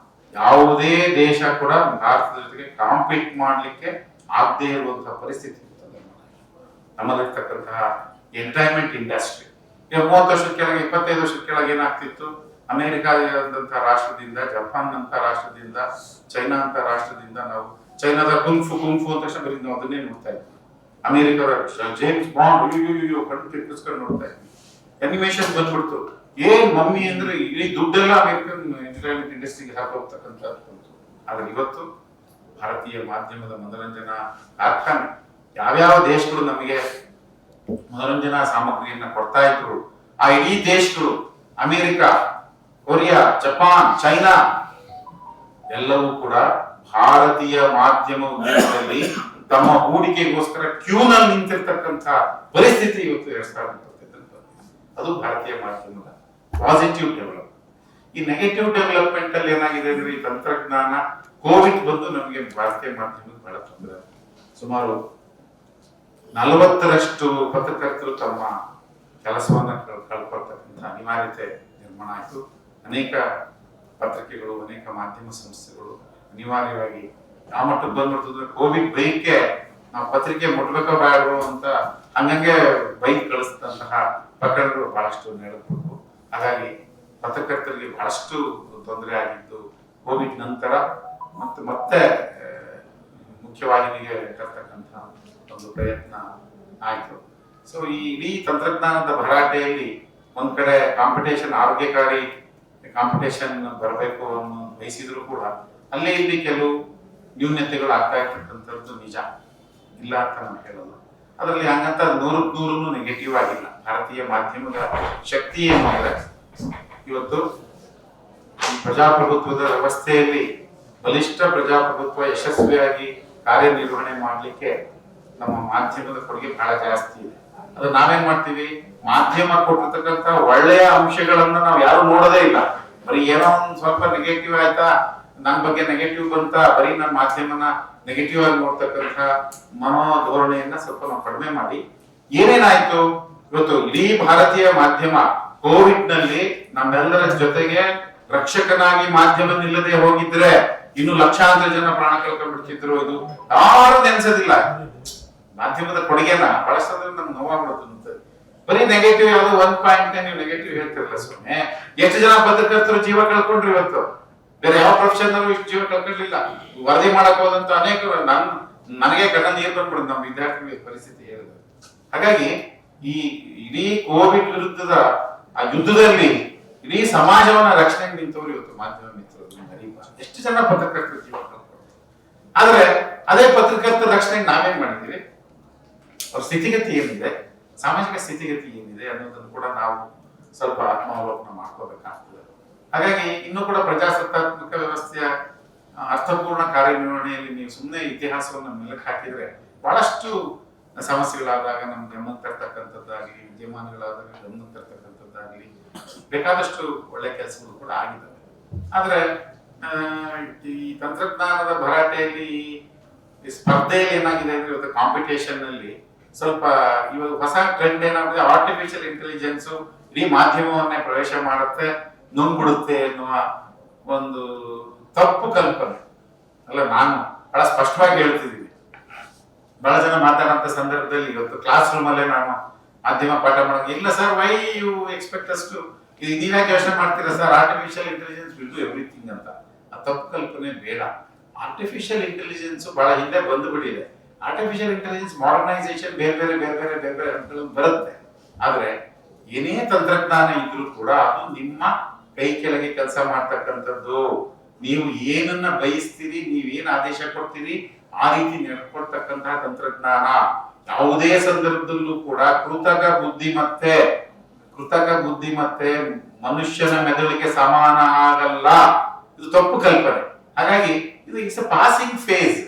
ಯಾವುದೇ ದೇಶ ಕೂಡ ಭಾರತದ ಜೊತೆಗೆ ಕಾಂಪೀಟ್ ಮಾಡ್ಲಿಕ್ಕೆ ಆಗದೇ ಇರುವಂತಹ ಪರಿಸ್ಥಿತಿ ಇರ್ತದೆ ನಮ್ಮಲ್ಲಿರ್ತಕ್ಕಂತಹ ಎಂಟರ್ಟೈನ್ಮೆಂಟ್ ಇಂಡಸ್ಟ್ರಿ. ಈಗ 30 ವರ್ಷದ ಕೆಳಗೆ 25 ವರ್ಷದ ಕೆಳಗೆ ಏನಾಗ್ತಿತ್ತು, ಅಮೆರಿಕಾದಂತಹ ರಾಷ್ಟ್ರದಿಂದ, ಜಪಾನ್ ಅಂತ ರಾಷ್ಟ್ರದಿಂದ, ಚೈನಾ ಅಂತ ರಾಷ್ಟ್ರದಿಂದ ನಾವು ಚೈನಾದ ಕುಂಫು ಅಂತ ತಕ್ಷಣ ಬರೀ ನಾವು ಅದನ್ನೇ ನೋಡ್ತಾ ಇದ್ವಿ. ಅಮೆರಿಕದ ಜೇಮ್ಸ್ ಬಾಂಡ್ ಕಣ್ಣು ತಿರ್ಗಿಸ್ಕೊಂಡು ನೋಡ್ತಾ ಇದ್ವಿ. ಅನಿಮೇಷನ್ ಬಂದ್ಬಿಡ್ತು, ಏನ್ ಮಮ್ಮಿ ಅಂದ್ರೆ ಇಡೀ ದುಡ್ಡೆಲ್ಲ ಅಮೆರಿಕನ್ ಎಂಟರ್ಟೈನ್ಮೆಂಟ್ ಇಂಡಸ್ಟ್ರಿಗೆ ಹಾಕೋಗ್ತಕ್ಕಂಥದ್ದು ಬಂತು. ಆದ್ರೆ ಇವತ್ತು ಭಾರತೀಯ ಮಾಧ್ಯಮದ ಮನೋರಂಜನಾ ಕಾರ್ಖಾನೆ ಯಾವ್ಯಾವ ದೇಶಗಳು ನಮಗೆ ಮನೋರಂಜನಾ ಸಾಮಗ್ರಿಯನ್ನ ಕೊಡ್ತಾ ಇದ್ರು, ಆ ಇಡೀ ದೇಶಗಳು ಅಮೆರಿಕ, ಕೊರಿಯಾ, ಜಪಾನ್, ಚೈನಾ ಎಲ್ಲವೂ ಕೂಡ ಭಾರತೀಯ ಮಾಧ್ಯಮ ಉದ್ಯಮದಲ್ಲಿ ತಮ್ಮ ಹೂಡಿಕೆಗೋಸ್ಕರ ಕ್ಯೂನಲ್ಲಿ ನಿಂತಿರ್ತಕ್ಕಂಥ ಪರಿಸ್ಥಿತಿ ಇವತ್ತು 2025 ಅದು ಭಾರತೀಯ ಮಾಧ್ಯಮದ ಪಾಸಿಟಿವ್ ಡೆವಲಪ್ಮೆಂಟ್. ಈ ನೆಗೆಟಿವ್ ಡೆವಲಪ್ಮೆಂಟ್ ಅಲ್ಲಿ ಏನಾಗಿದೆ ಅಂದ್ರೆ ಈ ತಂತ್ರಜ್ಞಾನ ಕೋವಿಡ್ ಬಂದು ನಮಗೆ ಭಾರತೀಯ ಮಾಧ್ಯಮಕ್ಕೆ ಬಹಳ ತೊಂದರೆ. ಸುಮಾರು 40ರಷ್ಟು ಪತ್ರಕರ್ತರು ತಮ್ಮ ಕೆಲಸವನ್ನ ಕಳ್ಕೊಳ್ತಕ್ಕಂಥ ಅನಿವಾರ್ಯತೆ ನಿರ್ಮಾಣ ಆಯಿತು. ಅನೇಕ ಪತ್ರಿಕೆಗಳು, ಅನೇಕ ಮಾಧ್ಯಮ ಸಂಸ್ಥೆಗಳು ಅನಿವಾರ್ಯವಾಗಿ ಆ ಮಟ್ಟಕ್ಕೆ ಬಂದ್ಬಿಡ್ತದೆ. ಕೋವಿಡ್ ಬೈಕ್ಗೆ ನಾವು ಪತ್ರಿಕೆ ಮುಟ್ಬೇಕೋ ಬೇಡವೋ ಅಂತ ಹಂಗಂಗೆ ಬೈಕ್ ಕಳಿಸಿದಂತಹ ಪ್ರಕರಣಗಳು ಬಹಳಷ್ಟು ನಡೆದ್ಬಿಟ್ಟು, ಹಾಗಾಗಿ ಪತ್ರಕರ್ತರಿಗೆ ಬಹಳಷ್ಟು ತೊಂದರೆ ಆಗಿದ್ದು ಕೋವಿಡ್ ನಂತರ ಮತ್ತೆ ಮುಖ್ಯವಾಹಿನಿಗೆ ತರ್ತಕ್ಕಂಥ ಒಂದು ಪ್ರಯತ್ನ ಆಯಿತು. ಸೊ ಈ ಇಡೀ ತಂತ್ರಜ್ಞಾನದ ಭರಾಟೆಯಲ್ಲಿ ಒಂದ್ ಕಡೆ ಕಾಂಪಿಟೇಷನ್, ಆರೋಗ್ಯಕಾರಿ ಕಾಂಪಿಟೇಷನ್ ಬರಬೇಕು ಅನ್ನೋ ಬಯಸಿದ್ರು ಕೂಡ ಅಲ್ಲೇ ಇಲ್ಲಿ ಕೆಲವು ನ್ಯೂನ್ಯತೆಗಳು ಆಗ್ತಾ ಇರ್ತಕ್ಕಂಥದ್ದು ನಿಜ, ಇಲ್ಲ ಅಂತ ನಾನು ಹೇಳಲ್ಲ. ಅದರಲ್ಲಿ ಹಂಗಂತ 100% ನೆಗೆಟಿವ್ ಆಗಿಲ್ಲ. ಭಾರತೀಯ ಮಾಧ್ಯಮದ ಶಕ್ತಿ ಏನು ಅಂದ್ರೆ ಇವತ್ತು ಈ ಪ್ರಜಾಪ್ರಭುತ್ವದ ವ್ಯವಸ್ಥೆಯಲ್ಲಿ ಬಲಿಷ್ಠ ಪ್ರಜಾಪ್ರಭುತ್ವ ಯಶಸ್ವಿಯಾಗಿ ಕಾರ್ಯನಿರ್ವಹಣೆ ಮಾಡ್ಲಿಕ್ಕೆ ನಮ್ಮ ಮಾಧ್ಯಮದ ಕೊಡುಗೆ ಬಹಳ ಜಾಸ್ತಿ ಇದೆ. ಅದು ನಾವೇನ್ ಮಾಡ್ತೀವಿ, ಮಾಧ್ಯಮ ಕೊಟ್ಟಿರ್ತಕ್ಕಂಥ ಒಳ್ಳೆಯ ಅಂಶಗಳನ್ನ ನಾವು ಯಾರು ನೋಡೋದೇ ಇಲ್ಲ. ಬರೀ ಏನೋ ಒಂದ್ ಸ್ವಲ್ಪ ನೆಗೆಟಿವ್ ಆಯ್ತಾ, ನನ್ನ ಬಗ್ಗೆ ನೆಗೆಟಿವ್ ಬಂತ, ಬರೀ ನನ್ನ ಮಾಧ್ಯಮನ ನೆಗೆಟಿವ್ ಆಗಿ ನೋಡ್ತಕ್ಕಂಥ ಮನೋಧೋರಣೆಯನ್ನ ಸ್ವಲ್ಪ ನಾವು ಕಡಿಮೆ ಮಾಡಿ ಏನೇನಾಯ್ತು ಇವತ್ತು ಇಡೀ ಭಾರತೀಯ ಮಾಧ್ಯಮ ಕೋವಿಡ್ ನಲ್ಲಿ ನಮ್ಮೆಲ್ಲರ ಜೊತೆಗೆ ರಕ್ಷಕನಾಗಿ ಮಾಧ್ಯಮ ನಿಲ್ಲದೆ ಹೋಗಿದ್ರೆ ಇನ್ನು ಲಕ್ಷಾಂತರ ಜನ ಪ್ರಾಣ ಕಳ್ಕೊಂಡ್ಬಿಡ್ತಿದ್ರು. ಇದು ಯಾರು ನೆನ್ಸೋದಿಲ್ಲ. ಮಾಧ್ಯಮದ ಕೊಡುಗೆನ ಬಳಸೋದ್ರೆ ನಮ್ಗೆ ನೋವಾಗ್ಬಿಡುತ್ತೆ. ಬರೀ ನೆಗೆಟಿವ್ ಯಾವ್ದು 1 ಪಾಯಿಂಟ್ ನೀವು ನೆಗೆಟಿವ್ ಹೇಳ್ತಿರಲ್ಲ ಸುಮ್ಮನೆ. ಎಷ್ಟು ಜನ ಪತ್ರಕರ್ತರು ಜೀವ ಕಳ್ಕೊಂಡ್ರು ಇವತ್ತು, ಬೇರೆ ಯಾವ ಪ್ರೊಫೆಷನ್ ಇಷ್ಟು ಜೀವ ಕಳ್ಕೊಳ್ಳಿಲ್ಲ. ವರದಿ ಮಾಡಕ್ ಹೋದಂತ ಅನೇಕ ನನಗೆ ಕಣ್ಣ ನೀರು ಬಂದ್ಬಿಡುದು ನಮ್ಮ ವಿದ್ಯಾರ್ಥಿಗಳ ಪರಿಸ್ಥಿತಿ ಹೇಳಿದ್ರು. ಹಾಗಾಗಿ ಈ ಇಡೀ ಕೋವಿಡ್ ವಿರುದ್ಧದ ಆ ಯುದ್ಧದಲ್ಲಿ ಇಡೀ ಸಮಾಜವನ್ನ ರಕ್ಷಣೆಗೆ ನಿಂತವರು ಇವತ್ತು ಮಾಧ್ಯಮ ಮಿತ್ರರು. ಎಷ್ಟು ಜನ ಪತ್ರಕರ್ತರು ಜೀವ ಕಳ್ಕೊಂಡ್ರು. ಆದ್ರೆ ಅದೇ ಪತ್ರಕರ್ತರ ರಕ್ಷಣೆಗೆ ನಾವೇನ್ ಮಾಡಿದೀವಿ, ಅವ್ರ ಸ್ಥಿತಿಗತಿ ಏನಿದೆ, ಸಾಮಾಜಿಕ ಸ್ಥಿತಿಗತಿ ಏನಿದೆ ಅನ್ನೋದನ್ನು ಕೂಡ ನಾವು ಸ್ವಲ್ಪ ಆತ್ಮಾವಲೋಕನ ಮಾಡ್ಕೋಬೇಕಾಗ್ತದೆ. ಹಾಗಾಗಿ ಇನ್ನೂ ಕೂಡ ಪ್ರಜಾಸತ್ತಾತ್ಮಕ ವ್ಯವಸ್ಥೆಯ ಅರ್ಥಪೂರ್ಣ ಕಾರ್ಯನಿರ್ವಹಣೆಯಲ್ಲಿ ನೀವು ಸುಮ್ಮನೆ ಇತಿಹಾಸವನ್ನು ಮೆಲುಕು ಹಾಕಿದ್ರೆ ಬಹಳಷ್ಟು ಸಮಸ್ಯೆಗಳಾದಾಗ ನಮ್ಗೆ ಗಮನ ತರ್ತಕ್ಕಂಥದ್ದಾಗ್ಲಿ, ವಿದ್ಯಮಾನಗಳಾದಾಗ ಗಮನ ತರ್ತಕ್ಕಂಥದ್ದಾಗ್ಲಿ ಬೇಕಾದಷ್ಟು ಒಳ್ಳೆ ಕೆಲಸಗಳು ಕೂಡ ಆಗಿದ್ದಾವೆ. ಆದ್ರೆ ಈ ತಂತ್ರಜ್ಞಾನದ ಭರಾಟೆಯಲ್ಲಿ, ಈ ಸ್ಪರ್ಧೆಯಲ್ಲಿ ಏನಾಗಿದೆ ಅಂದ್ರೆ ಇವತ್ತು ಕಾಂಪಿಟೇಷನ್ ಅಲ್ಲಿ ಸ್ವಲ್ಪ ಇವಾಗ ಹೊಸ ಟ್ರೆಂಡ್ ಏನಾಗಿದೆ, ಆರ್ಟಿಫಿಷಿಯಲ್ ಇಂಟೆಲಿಜೆನ್ಸ್ ಇಡೀ ಮಾಧ್ಯಮವನ್ನೇ ಪ್ರವೇಶ ಮಾಡುತ್ತೆ, ನುಂಗ್ಬಿಡುತ್ತೆ ಎನ್ನುವ ಒಂದು ತಪ್ಪು ಕಲ್ಪನೆ ಅಲ್ಲ. ನಾನು ಬಹಳ ಸ್ಪಷ್ಟವಾಗಿ ಹೇಳ್ತಿದ್ದೀನಿ. ಬಹಳ ಜನ ಮಾತಾಡೋಂಥ ಸಂದರ್ಭದಲ್ಲಿ ಇವತ್ತು ಕ್ಲಾಸ್ ರೂಮ್ ಅಲ್ಲೇ ನಾನು ಮಾಧ್ಯಮ ಪಾಠ ಮಾಡೋದು, ಇಲ್ಲ ಸರ್, ವೈ ಯು ಎಕ್ಸ್ಪೆಕ್ಟ್ ಅಷ್ಟು ನೀವ್ಯಾಕೆ ಯೋಚನೆ ಮಾಡ್ತೀರಾ sir, artificial intelligence will do everything ಅಂತ. ಆ ತಪ್ಪು ಕಲ್ಪನೆ ಬೇಡ. ಆರ್ಟಿಫಿಷಿಯಲ್ ಇಂಟೆಲಿಜೆನ್ಸ್ ಬಹಳ ಹಿಂದೆ ಬಂದು ಬಿಟ್ಟಿದೆ. ಆರ್ಟಿಫಿಷಿಯಲ್ ಇಂಟೆಲಿಜೆನ್ಸ್ ಮಾಡರ್ನೈಸೇಷನ್ ಬೇರೆ ಬೇರೆ ಹಂತಗಳು ಬರುತ್ತೆ. ಆದ್ರೆ ಏನೇ ತಂತ್ರಜ್ಞಾನ ಇದ್ರೂ ಕೂಡ ಅದು ನಿಮ್ಮ ಕೈ ಕೆಳಗೆ ಕೆಲಸ ಮಾಡ್ತಕ್ಕಂಥದ್ದು. ನೀವು ಏನನ್ನ ಬಯಸ್ತೀರಿ, ನೀವೇನ್ ಆದೇಶ ಕೊಡ್ತೀರಿ ಆ ರೀತಿ ನಡ್ಕೊಳ್ತಕ್ಕಂತಹ ತಂತ್ರಜ್ಞಾನ. ಯಾವುದೇ ಸಂದರ್ಭದಲ್ಲೂ ಕೂಡ ಕೃತಕ ಬುದ್ಧಿಮತ್ತೆ ಮನುಷ್ಯನ ಮೆದುಳಿಗೆ ಸಮಾನ ಆಗಲ್ಲ. ಇದು ತಪ್ಪು ಕಲ್ಪನೆ. ಹಾಗಾಗಿ ಇದು ಇಟ್ಸ್ ಅ ಪಾಸಿಂಗ್ ಫೇಸ್.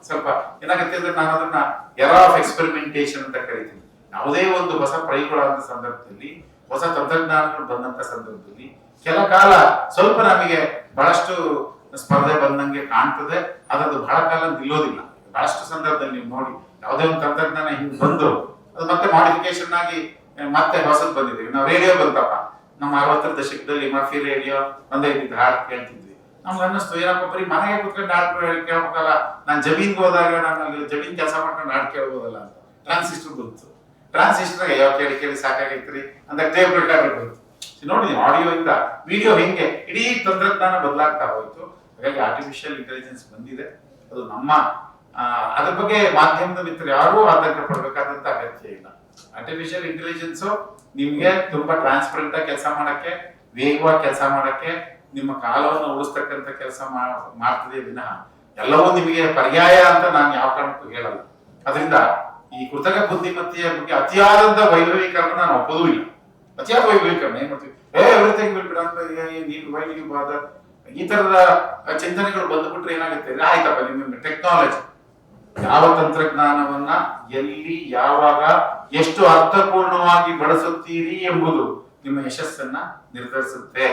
ಸ್ವಲ್ಪ ಏನಾಗುತ್ತೆ ಅಂದ್ರೆ ನಾನು ಅದನ್ನ ಎರಾ ಆಫ್ ಎಕ್ಸ್ಪೆರಿಮೆಂಟೇಷನ್ ಅಂತ ಕರಿತೀನಿ. ಯಾವುದೇ ಒಂದು ಹೊಸ ಪ್ರಯೋಗಗಳಾದ ಸಂದರ್ಭದಲ್ಲಿ, ಹೊಸ ತಂತ್ರಜ್ಞಾನಗಳು ಬಂದಂತ ಸಂದರ್ಭದಲ್ಲಿ ಕೆಲ ಕಾಲ ಸ್ವಲ್ಪ ನಮಗೆ ಬಹಳಷ್ಟು ಸ್ಪರ್ಧೆ ಬಂದಂಗೆ ಕಾಣ್ತದೆ. ಅದರದ್ದು ಬಹಳ ಕಾಲ ನಿಲ್ಲೋದಿಲ್ಲ. ಬಹಳಷ್ಟು ಸಂದರ್ಭದಲ್ಲಿ ನೀವು ನೋಡಿ, ಯಾವುದೇ ಒಂದು ತಂತ್ರಜ್ಞಾನ ಹಿಂಗ್ ಬಂದು ಅದು ಮತ್ತೆ ಮಾಡಿಫಿಕೇಶನ್ ಆಗಿ ಮತ್ತೆ ಹೊಸದು ಬಂದಿದೆ. ನಾವು ರೇಡಿಯೋ ಬಂತಪ್ಪ, ನಮ್ಮ 60ರ ದಶಕದಲ್ಲಿ ಮರ್ಫಿ ರೇಡಿಯೋ ಒಂದೇ ಇದ್ದಿದ್ದು, ಹಾಡು ಕೇಳ್ತಿದ್ವಿ. ನಮ್ಗೆ ಅನ್ನಿಸ್ತು ಏನಪ್ಪ ಬರೀ ಮನೆಗೆ ಕುತ್ಕೊಂಡು ಹಾಡು ಕೇಳ್ಬೇಕಲ್ಲ, ನಾನು ಜಮೀನ್ಗೆ ಹೋದಾಗ ನಾನು ಅಲ್ಲಿ ಜಮೀನ್ ಕೆಲಸ ಮಾಡ್ಕೊಂಡು ಹಾಡು ಕೇಳ್ಬೋದಲ್ಲ ಅಂತ ಟ್ರಾನ್ಸಿಸ್ಟರ್ ಬಂತು. ಟ್ರಾನ್ಸಿಸ್ಟರ್ ಯಾವ ಕೇಳಿ ಸಾಕಾಗೈತ್ರಿ ಅಂತ ಟೇಪ್ ರೆಕಾರ್ಡರ್ ಬಂತು. ನೋಡಿ, ಆಡಿಯೋ ಇಂದ ವಿಡಿಯೋ ಹಿಂಗೆ ಇಡೀ ತಂತ್ರಜ್ಞಾನ ಬದಲಾಗ್ತಾ ಹೋಯ್ತು. ಹಾಗಾಗಿ ಆರ್ಟಿಫಿಷಿಯಲ್ ಇಂಟೆಲಿಜೆನ್ಸ್ ಬಂದಿದೆ. ಅದು ನಮ್ಮ ಅದ್ರ ಬಗ್ಗೆ ಮಾಧ್ಯಮದ ಮಿತ್ರರು ಯಾರೂ ಆತಂಕ ಪಡ್ಬೇಕಾದಂತ ಅಗತ್ಯ ಇಲ್ಲ. ಆರ್ಟಿಫಿಷಿಯಲ್ ಇಂಟೆಲಿಜೆನ್ಸ್ ನಿಮ್ಗೆ ತುಂಬಾ ಟ್ರಾನ್ಸ್ಪರೆಂಟ್ ಆಗಿ ಕೆಲಸ ಮಾಡಕ್ಕೆ, ವೇಗವಾಗಿ ಕೆಲಸ ಮಾಡಕ್ಕೆ, ನಿಮ್ಮ ಕಾಲವನ್ನು ಉಳಿಸ್ತಕ್ಕಂಥ ಕೆಲಸ ಮಾಡ್ತದೆ ವಿನಃ ಎಲ್ಲವೂ ನಿಮಗೆ ಪರ್ಯಾಯ ಅಂತ ನಾನು ಯಾವ ಕಾರಣಕ್ಕೂ ಹೇಳಲ್ಲ. ಅದರಿಂದ ಈ ಕೃತಕ ಬುದ್ಧಿಮತ್ತೆಯ ಬಗ್ಗೆ ಅತಿಯಾದಂತ ವೈಭವೀಕರಣ ನಾನು ಒಪ್ಪೋದೂ ಇಲ್ಲ. ಅತಿಯಾದ ವೈಭವೀಕರಣ ಏನ್ ಮಾಡ್ತೀವಿ, everything will be done by AI, ನೀನು ವೈ ಯು ಬಾದರ್, ಈ ತರದ ಚಿಂತನೆಗಳು ಬಂದ್ಬಿಟ್ರೆ ಏನಾಗುತ್ತೆ ಅಂದ್ರೆ ಆಯ್ತಪ್ಪ, ನಿಮ್ಮ ಟೆಕ್ನಾಲಜಿ ಯಾವ ತಂತ್ರಜ್ಞಾನವನ್ನ ಎಲ್ಲಿ ಯಾವಾಗ ಎಷ್ಟು ಅರ್ಥಪೂರ್ಣವಾಗಿ ಬಳಸುತ್ತೀರಿ ಎಂಬುದು ನಿಮ್ಮ ಯಶಸ್ಸನ್ನ ನಿರ್ಧರಿಸುತ್ತೆ.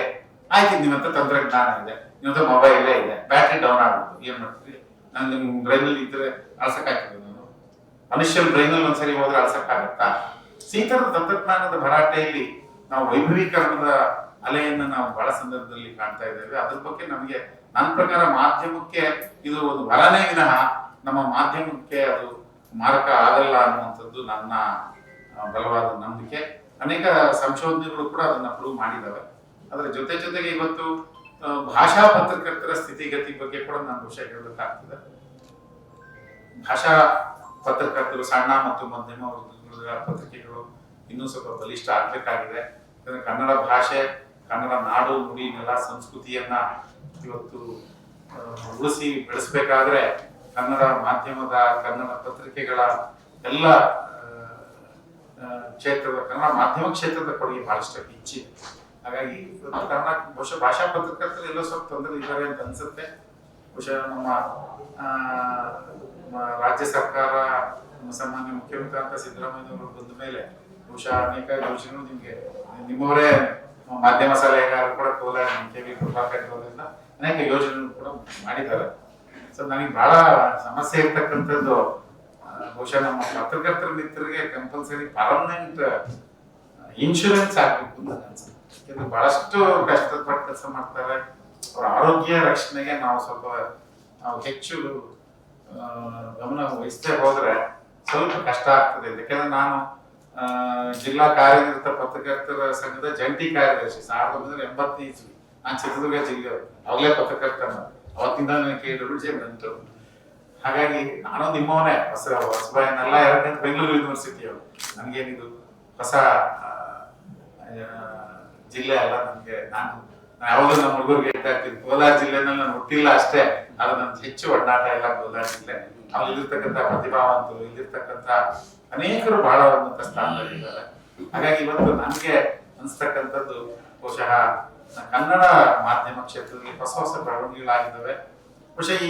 ಆಯ್ತು, ನಿಮ್ಮಂತ ತಂತ್ರಜ್ಞಾನ ಇದೆ, ನಿಮ್ಮಂತ ಮೊಬೈಲೇ ಇದೆ, ಬ್ಯಾಟ್ರಿ ಡೌನ್ ಆಗುತ್ತೆ, ಏನ್ ಮಾಡ್ತೀರಿ? ನಾನು ನಿಮ್ ಬ್ರೈನ್ ಅಲ್ಲಿ ಇದ್ರೆ ಅಳ್ಸಕ್ಕಾಗ್ತದೆ. ನಾನು ಮನುಷ್ಯನ ಬ್ರೈನ್ ಅಲ್ಲಿ ಒಂದ್ಸರಿ ಹೋದ್ರೆ ಅಳ್ಸಕ್ಕಾಗತ್ತಾ? ಈ ತರದ ತಂತ್ರಜ್ಞಾನದ ಭರಾಟೆಯಲ್ಲಿ ನಾವು ವೈಭವೀಕರಣದ ಅಲೆಯನ್ನು ನಾವು ಬಹಳ ಸಂದರ್ಭದಲ್ಲಿ ಕಾಣ್ತಾ ಇದ್ದೇವೆ. ಅದ್ರ ಬಗ್ಗೆ ನಮಗೆ ನನ್ನ ಪ್ರಕಾರ ಮಾಧ್ಯಮಕ್ಕೆ ಇದು ಒಂದು ಬಲನೇ ವಿನಃ ನಮ್ಮ ಮಾಧ್ಯಮಕ್ಕೆ ಅದು ಮಾರಕ ಆಗಲ್ಲ ಅನ್ನುವಂಥದ್ದು ನನ್ನ ಬಲವಾದ ನಂಬಿಕೆ. ಅನೇಕ ಸಂಶೋಧನೆಗಳು ಕೂಡ ಅದನ್ನ ಪ್ರೂವ್ ಮಾಡಿದ್ದಾವೆ. ಅದರ ಜೊತೆಗೆ ಇವತ್ತು ಭಾಷಾ ಪತ್ರಕರ್ತರ ಸ್ಥಿತಿಗತಿ ಬಗ್ಗೆ ಕೂಡ ನಾನು ವಿಷಯ ಹೇಳಬೇಕಾಗ್ತದೆ. ಭಾಷಾ ಪತ್ರಕರ್ತರು, ಸಣ್ಣ ಮತ್ತು ಮಧ್ಯಮ ವರ್ಗದ ಪತ್ರಿಕೆಗಳು ಇನ್ನೂ ಸ್ವಲ್ಪ ಬಲಿಷ್ಠ ಆಗ್ಬೇಕಾಗಿದೆ. ಕನ್ನಡ ಭಾಷೆ, ಕನ್ನಡ ನಾಡು, ನುಡಿ, ನೆಲ, ಸಂಸ್ಕೃತಿಯನ್ನ ಇವತ್ತು ಉಳಿಸಿ ಬೆಳೆಸಬೇಕಾದ್ರೆ ಕನ್ನಡ ಮಾಧ್ಯಮದ, ಕನ್ನಡ ಪತ್ರಿಕೆಗಳ ಎಲ್ಲ ಕ್ಷೇತ್ರದ, ಕನ್ನಡ ಮಾಧ್ಯಮ ಕ್ಷೇತ್ರದ ಕೊಡುಗೆ ಬಹಳಷ್ಟು ಹೆಚ್ಚಿದೆ. ಹಾಗಾಗಿ ಕನ್ನಡ ಬಹುಶಃ ಭಾಷಾ ಪತ್ರಕರ್ತರು ಎಲ್ಲೋ ಸ್ವಲ್ಪ ತೊಂದರೆ ಇದ್ದಾರೆ ಅಂತ ಅನ್ಸುತ್ತೆ. ಬಹುಶಃ ನಮ್ಮ ರಾಜ್ಯ ಸರ್ಕಾರ, ನಮ್ಮ ಸಾಮಾನ್ಯ ಮುಖ್ಯಮಂತ್ರಿ ಅಂತ ಸಿದ್ದರಾಮಯ್ಯನವರು ಬಂದ ಮೇಲೆ ಬಹುಶಃ ಅನೇಕ ಯೋಜನೆಗಳು ನಿಮ್ಗೆ ನಿಮ್ಮವರೇ ಮಾಧ್ಯಮ ಸಲಹೆಗಾರರು ಕೂಡ ಕೋಲಾರ KV ಕೃಪಾಕರ್ ಅವರಿಂದ ಅನೇಕ ಯೋಜನೆಗಳು ಕೂಡ ಮಾಡಿದ್ದಾರೆ. ಸೊ ನನಗೆ ಬಹಳ ಸಮಸ್ಯೆ ಇರ್ತಕ್ಕಂಥದ್ದು ಬಹುಶಃ ನಮ್ಮ ಪತ್ರಕರ್ತರ ಮಿತ್ರರಿಗೆ ಕಂಪಲ್ಸರಿ ಪರ್ಮನೆಂಟ್ ಇನ್ಶೂರೆನ್ಸ್ ಆಗ್ಬೇಕು ಅಂತ ಅನ್ಸುತ್ತೆ. ಯಾಕಂದ್ರೆ ಬಹಳಷ್ಟು ಕಷ್ಟಪಟ್ಟು ಕೆಲಸ ಮಾಡ್ತಾರೆ. ಅವರ ಆರೋಗ್ಯ ರಕ್ಷಣೆಗೆ ನಾವು ಹೆಚ್ಚು ಗಮನ ವಹಿಸದೆ ಹೋದ್ರೆ ಸ್ವಲ್ಪ ಕಷ್ಟ ಆಗ್ತದೆ. ಯಾಕಂದ್ರೆ ನಾನು ಜಿಲ್ಲಾ ಕಾರ್ಯನಿರತ ಪತ್ರಕರ್ತರ ಸಂಘದ ಜಂಟಿ ಕಾರ್ಯದರ್ಶಿ 1980 ಇಸ್ವಿ. ನಾನು ಚಿತ್ರದುರ್ಗ ಜಿಲ್ಲೆ, ಅವಾಗಲೇ ಪತ್ರಕರ್ತ, ಅವತ್ತಿಂದ ನನಗೆ ಕೇಳಿದ್ರು ಬಂತು. ಹಾಗಾಗಿ ನಾನು ನಿಮ್ಮವನೇ, ಹೊಸಬಾಯನೆಲ್ಲ ಎರಡನೇ ಬೆಂಗಳೂರು ಯೂನಿವರ್ಸಿಟಿಯವರು. ನನಗೇನಿದು ಹೊಸ ಜಿಲ್ಲೆ ಅಲ್ಲ. ನಾನು ಯಾವಾಗಲೂ ನಮ್ಮ ಹುಡುಗರಿಗೆ ಹೇಳ್ತಾ ಇರ್ತೀನಿ, ಕೋಲಾರ ಜಿಲ್ಲೆನಲ್ಲಿ ನಾನು ಹುಟ್ಟಿಲ್ಲ ಅಷ್ಟೇ, ಅದು ನನ್ ಹೆಚ್ಚು ಒಡನಾಟ ಇಲ್ಲ ಕೋಲಾರ ಜಿಲ್ಲೆ. ಅಲ್ಲಿ ಇಲ್ಲಿರ್ತಕ್ಕಂಥ ಪ್ರತಿಭಾವಂತರು, ಇಲ್ಲಿರ್ತಕ್ಕಂಥ ಅನೇಕರು ಬಹಳ ಉನ್ನತ ಸ್ಥಾನದಲ್ಲಿದ್ದಾರೆ. ಹಾಗಾಗಿ ಇವತ್ತು ನನಗೆ ಅನ್ಸ್ತಕ್ಕಂಥದ್ದು ಬಹುಶಃ ಕನ್ನಡ ಮಾಧ್ಯಮ ಕ್ಷೇತ್ರದಲ್ಲಿ ಹೊಸ ಬೆಳವಣಿಗೆಗಳಾಗಿದ್ದಾವೆ. ಬಹುಶಃ